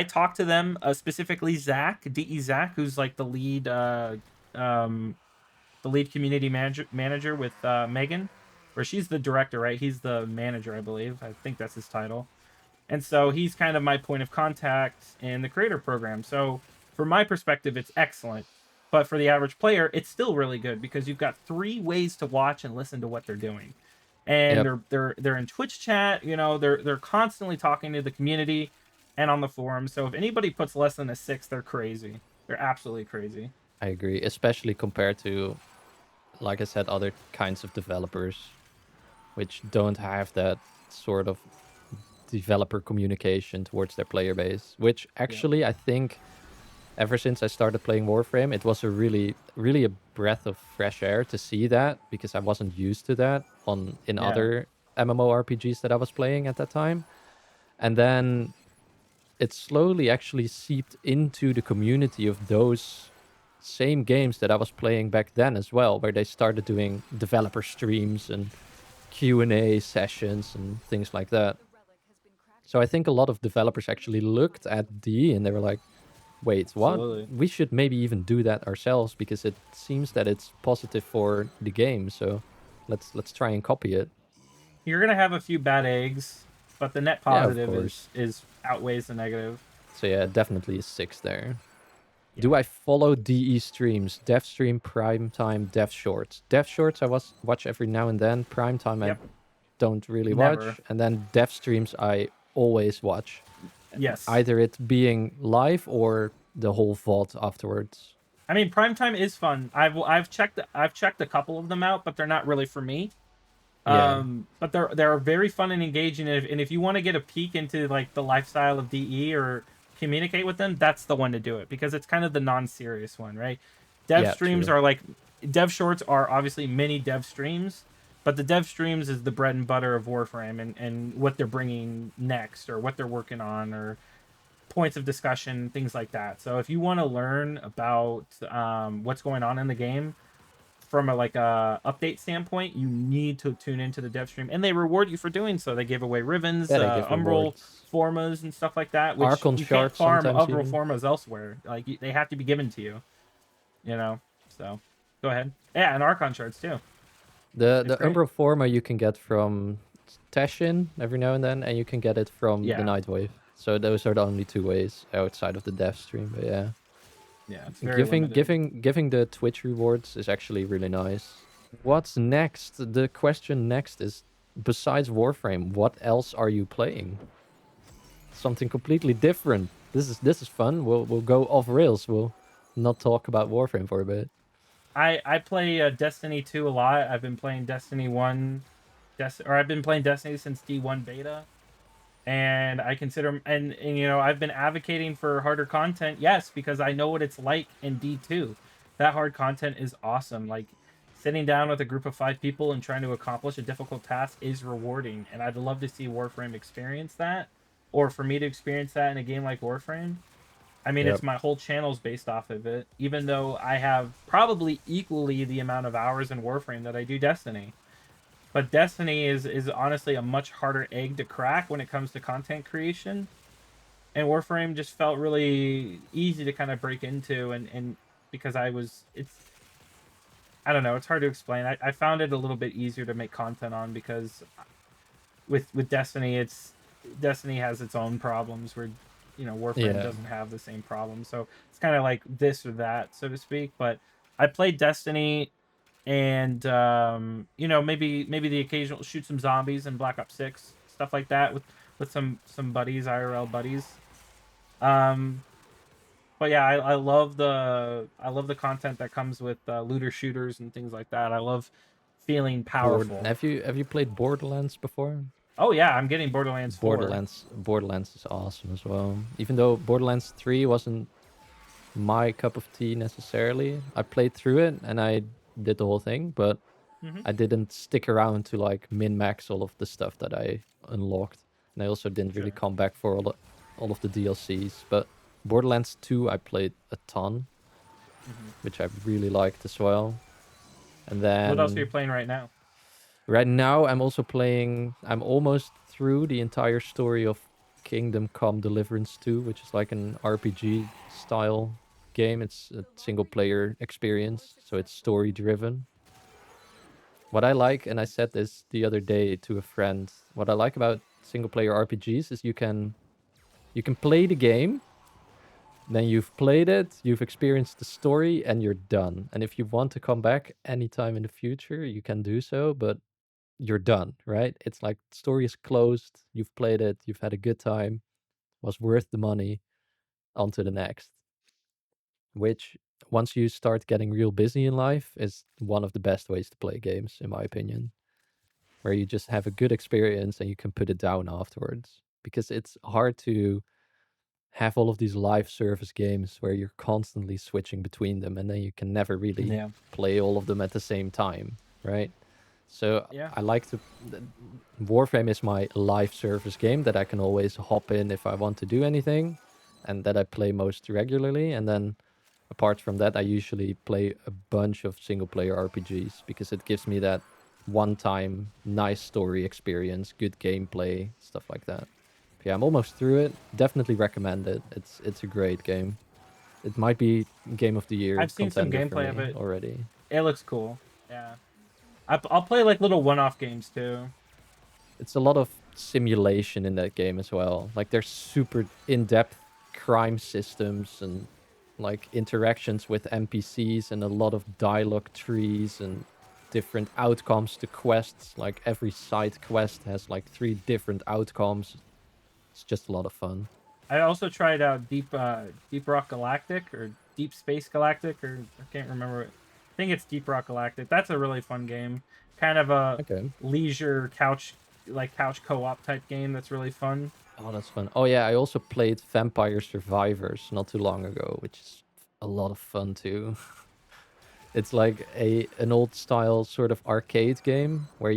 talked to them, specifically Zach, DE Zach, who's like the lead community manager with Megan, or she's the director, right? He's the manager, I believe. I think that's his title. And so he's kind of my point of contact in the creator program. So from my perspective, it's excellent. But for the average player, it's still really good because you've got 3 ways to watch and listen to what they're doing. And they're in Twitch chat, you know, they're constantly talking to the community and on the forum. So if anybody puts less than a 6, they're crazy. They're absolutely crazy. I agree, especially compared to, like I said, other kinds of developers, which don't have that sort of developer communication towards their player base. Which actually, I think, ever since I started playing Warframe, it was a really a breath of fresh air to see that, because I wasn't used to that in other MMORPGs that I was playing at that time. And then it slowly actually seeped into the community of those same games that I was playing back then as well, where they started doing developer streams and Q&A sessions and things like that. So I think a lot of developers actually looked at D and they were like, wait, what? Absolutely. We should maybe even do that ourselves, because it seems that it's positive for the game. So let's try and copy it. You're going to have a few bad eggs, but the net positive is outweighs the negative. So yeah, definitely a 6 there. Yeah. Do I follow DE streams? Dev stream, prime time, dev shorts. Dev shorts I watch every now and then. Prime time I don't really watch. And then dev streams I always watch. Yes. Either it being live or the whole VOD afterwards. I mean, prime time is fun. I've checked a couple of them out, but they're not really for me. Yeah. But they're very fun and engaging, and if you want to get a peek into like the lifestyle of DE or communicate with them, that's the one to do it, because it's kind of the non-serious one, right? Dev streams are like, dev shorts are obviously mini dev streams, but the dev streams is the bread and butter of Warframe and what they're bringing next, or what they're working on, or points of discussion, things like that. So if you want to learn about what's going on in the game from a update standpoint, you need to tune into the dev stream, and they reward you for doing so. They give away ribbons, Umbral formas and stuff like that, which Archon you can't farm Umbral even. formas elsewhere. Like, they have to be given to you, you know. So go ahead. Yeah, and Archon shards too. The Umbral forma you can get from Tashin every now and then, and you can get it from the Nightwave. So those are the only 2 ways outside of the dev stream. But yeah. Yeah, it's very giving the Twitch rewards is actually really nice. What's next? The question next is, besides Warframe, what else are you playing? Something completely different. This is fun. We'll go off rails. We'll not talk about Warframe for a bit. I play Destiny 2 a lot. I've been playing Destiny 1, I've been playing Destiny since D1 beta. And I consider, and you know, I've been advocating for harder content, yes, because I know what it's like in D2. That hard content is awesome. Like, sitting down with a group of 5 people and trying to accomplish a difficult task is rewarding, and I'd love to see Warframe experience that, or for me to experience that in a game like Warframe. I mean, it's my whole channel's based off of it, even though I have probably equally the amount of hours in Warframe that I do Destiny. But Destiny is honestly a much harder egg to crack when it comes to content creation. And Warframe just felt really easy to kind of break into, and because I don't know, it's hard to explain. I found it a little bit easier to make content on, because with Destiny, Destiny has its own problems, where, you know, Warframe doesn't have the same problems. So it's kind of like this or that, so to speak. But I played Destiny, and you know, maybe the occasional shoot some zombies in Black Ops 6, stuff like that with some buddies, IRL buddies. But yeah, I love the content that comes with looter shooters and things like that. I love feeling powerful. Have you played Borderlands before? Oh yeah, I'm getting Borderlands 4. Borderlands is awesome as well. Even though Borderlands 3 wasn't my cup of tea necessarily, I played through it and I did the whole thing, but I didn't stick around to like min-max all of the stuff that I unlocked. And I also didn't really Sure. come back for all of the DLCs. But Borderlands 2 I played a ton, which I really liked as well. And then What else are you playing right now? right now I'm also playing, I'm almost through the entire story of Kingdom Come Deliverance 2, which is like an RPG style game. It's a single player experience, so it's story driven. What I like, and I said this the other day to a friend, what I like about single player RPGs is you can play the game, then you've played it, you've experienced the story, and you're done. And if you want to come back anytime in the future, you can do so, but you're done, right? It's like the story is closed, you've played it, you've had a good time, was worth the money, on to the next. Which, once you start getting real busy in life, is one of the best ways to play games, in my opinion. Where you just have a good experience and you can put it down afterwards. Because it's hard to have all of these live service games where you're constantly switching between them and then you can never really play all of them at the same time, right? So Yeah. I like to... Warframe is my live service game that I can always hop in if I want to do anything, and that I play most regularly. And then apart from that, I usually play a bunch of single player RPGs because it gives me that one-time nice story experience, good gameplay, stuff like that. But yeah, I'm almost through it. Definitely recommend it. It's a great game. It might be Game of the Year I've seen some contender for gameplay of me it. already. It looks cool. Yeah. I'll play like little one-off games too. It's a lot of simulation in that game as well. Like there's super in-depth crime systems and like interactions with NPCs and a lot of dialogue trees and different outcomes to quests. Like every side quest has like 3 different outcomes. It's just a lot of fun. I also tried out Deep Rock Galactic or Deep Space Galactic, or I can't remember. I think it's Deep Rock Galactic. That's a really fun game. Kind of a leisure couch co-op type game that's really fun. Oh, that's fun. Oh yeah, I also played Vampire Survivors not too long ago, which is a lot of fun too. It's like an old style sort of arcade game where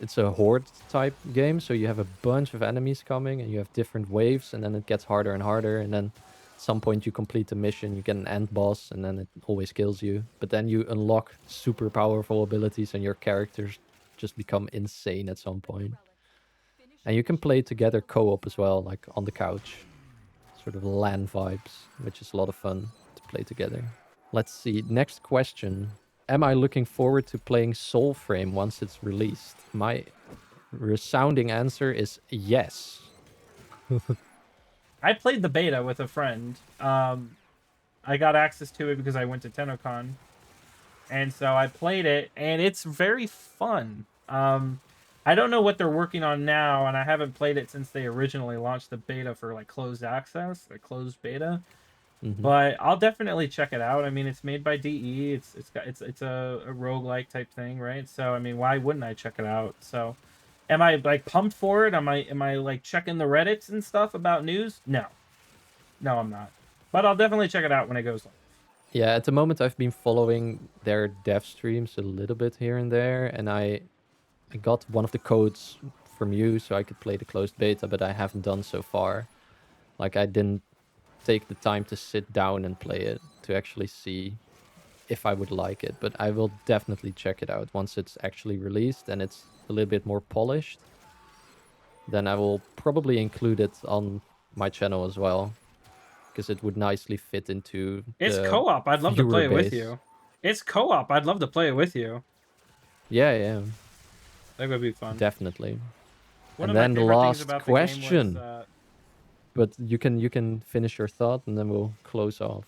it's a horde type game, so you have a bunch of enemies coming and you have different waves, and then it gets harder and harder, and then at some point you complete the mission, you get an end boss, and then it always kills you. But then you unlock super powerful abilities and your characters just become insane at some point. And you can play together co-op as well, like on the couch. Sort of LAN vibes, which is a lot of fun to play together. Let's see. Next question. Am I looking forward to playing Soulframe once it's released? My resounding answer is yes. I played the beta with a friend. I got access to it because I went to Tennocon. And so I played it, and it's very fun. I don't know what they're working on now, and I haven't played it since they originally launched the beta for like closed access, the closed beta. But I'll definitely check it out. I mean, it's made by DE. It's a roguelike type thing, right? So I mean, why wouldn't I check it out? So am I like pumped for it? Am I like checking the Reddits and stuff about news? No, I'm not. But I'll definitely check it out when it goes live. Yeah, at the moment I've been following their dev streams a little bit here and there, and I got one of the codes from you so I could play the closed beta, but I haven't done so far. Like I didn't take the time to sit down and play it to actually see if I would like it, but I will definitely check it out once it's actually released and it's a little bit more polished. Then I will probably include it on my channel as well, because it would nicely fit into It's co-op. I'd love to play it with you. It's co-op. I'd love to play it with you. Yeah. That would be fun. Definitely. One and of then my the favorite last things about question. The game was, but you can finish your thought and then we'll close off.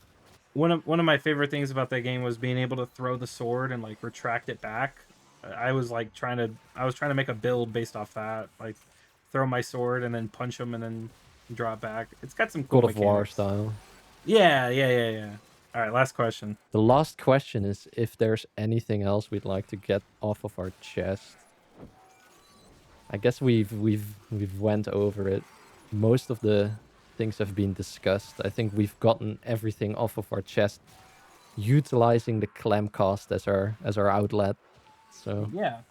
One of my favorite things about that game was being able to throw the sword and like retract it back. I was trying to make a build based off that, like throw my sword and then punch him and then draw it back. It's got some cool God of War mechanics. style. Yeah. All right, last question. The last question is if there's anything else we'd like to get off of our chest. I guess we've went over it. Most of the things have been discussed. I think we've gotten everything off of our chest, utilizing the Clemcast as our outlet. So yeah.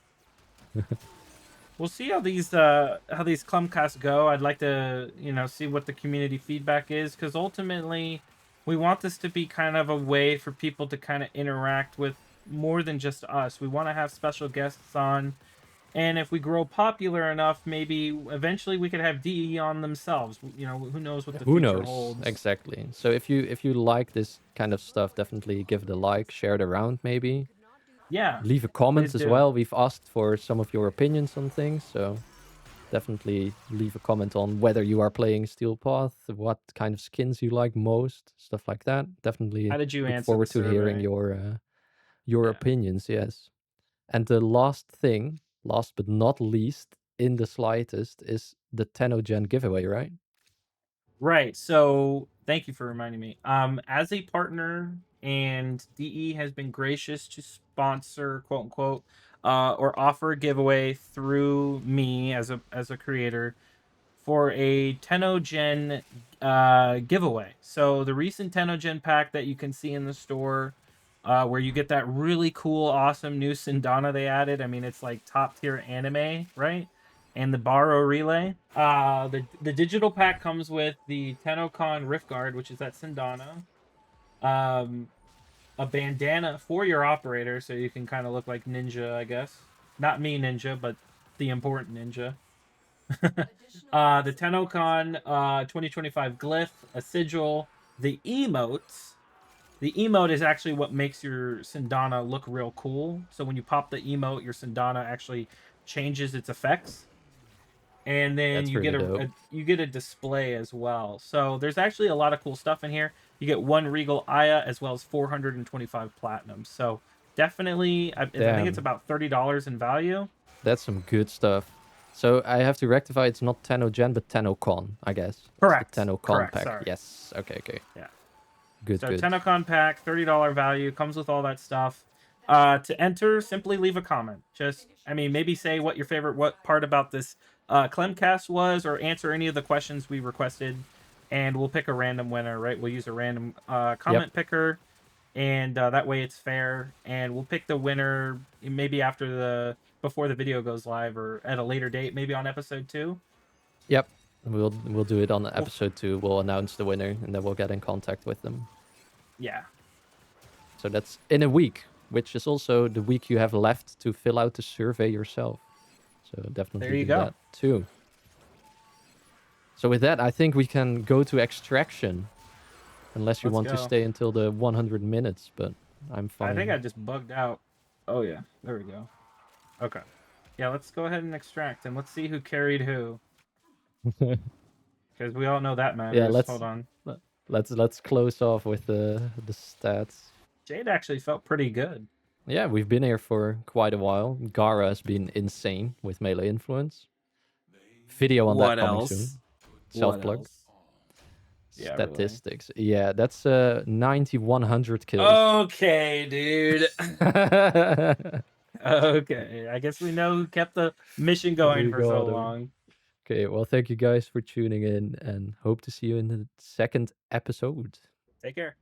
we'll see how these Clemcasts go. I'd like to, see what the community feedback is, because ultimately we want this to be kind of a way for people to kind of interact with more than just us. We want to have special guests on, and if we grow popular enough, maybe eventually we could have DE on themselves. Who knows what the Who future knows? holds. Exactly. So if you like this kind of stuff, definitely give it a like, share it around maybe. Yeah. Leave a comment Please as do. well. We've asked for some of your opinions on things, so definitely leave a comment on whether you are playing Steel Path, what kind of skins you like most, stuff like that. Definitely How did you look answer forward the to hearing survey? your Yeah. opinions, yes. And the last thing, last but not least, in the slightest, is the Tennocon giveaway, right? Right. So thank you for reminding me. As a partner, and DE has been gracious to sponsor, quote unquote, or offer a giveaway through me as a creator for a Tennocon giveaway. So the recent Tennocon pack that you can see in the store, where you get that really cool, awesome new Sindana they added. I mean, it's like top tier anime, right? And the Borrow Relay. The digital pack comes with the Tennocon Rift Guard, which is that Sindana. A bandana for your operator, so you can kind of look like ninja, I guess. Not me ninja, but the important ninja. The Tennocon 2025 glyph, a sigil, the emotes. The emote is actually what makes your Sindana look real cool. So when you pop the emote, your Sindana actually changes its effects. And then That's you get really dope. you get a display as well. So there's actually a lot of cool stuff in here. You get 1 Regal Aya as well as 425 platinum. So definitely, I think it's Damn. about $30 in value. That's some good stuff. So I have to rectify, it's not Tennocon, but Tennocon, I guess. Correct. It's the Tennocon Correct. pack. Sorry. Yes. Okay. Yeah. Good, So good. Tennocon pack, $30 value, comes with all that stuff. To enter, simply leave a comment. Maybe say what part about this Clemcast was, or answer any of the questions we requested, and we'll pick a random winner, right? We'll use a random comment picker, and that way it's fair, and we'll pick the winner maybe before the video goes live, or at a later date, maybe on episode 2. Yep. We'll do it on episode 2. We'll announce the winner, and then we'll get in contact with them. Yeah. So that's in a week, which is also the week you have left to fill out the survey yourself. So definitely There you do go. that too. So with that, I think we can go to extraction. Unless you want to stay until the 100 minutes, but I'm fine. I think I just bugged out. Oh yeah, there we go. Okay. Yeah, let's go ahead and extract, and let's see who carried who. Because we all know that matters. Yeah, Hold on. Let's close off with the stats. Jade actually felt pretty good. Yeah, we've been here for quite a while. Gara has been insane with melee influence. Video on that coming soon. Self-plug. Yeah, Statistics. Really. Yeah, that's 9,100 kills. Okay, dude. Okay, I guess we know who kept the mission going for so long. Okay, well, thank you guys for tuning in, and hope to see you in the second episode. Take care.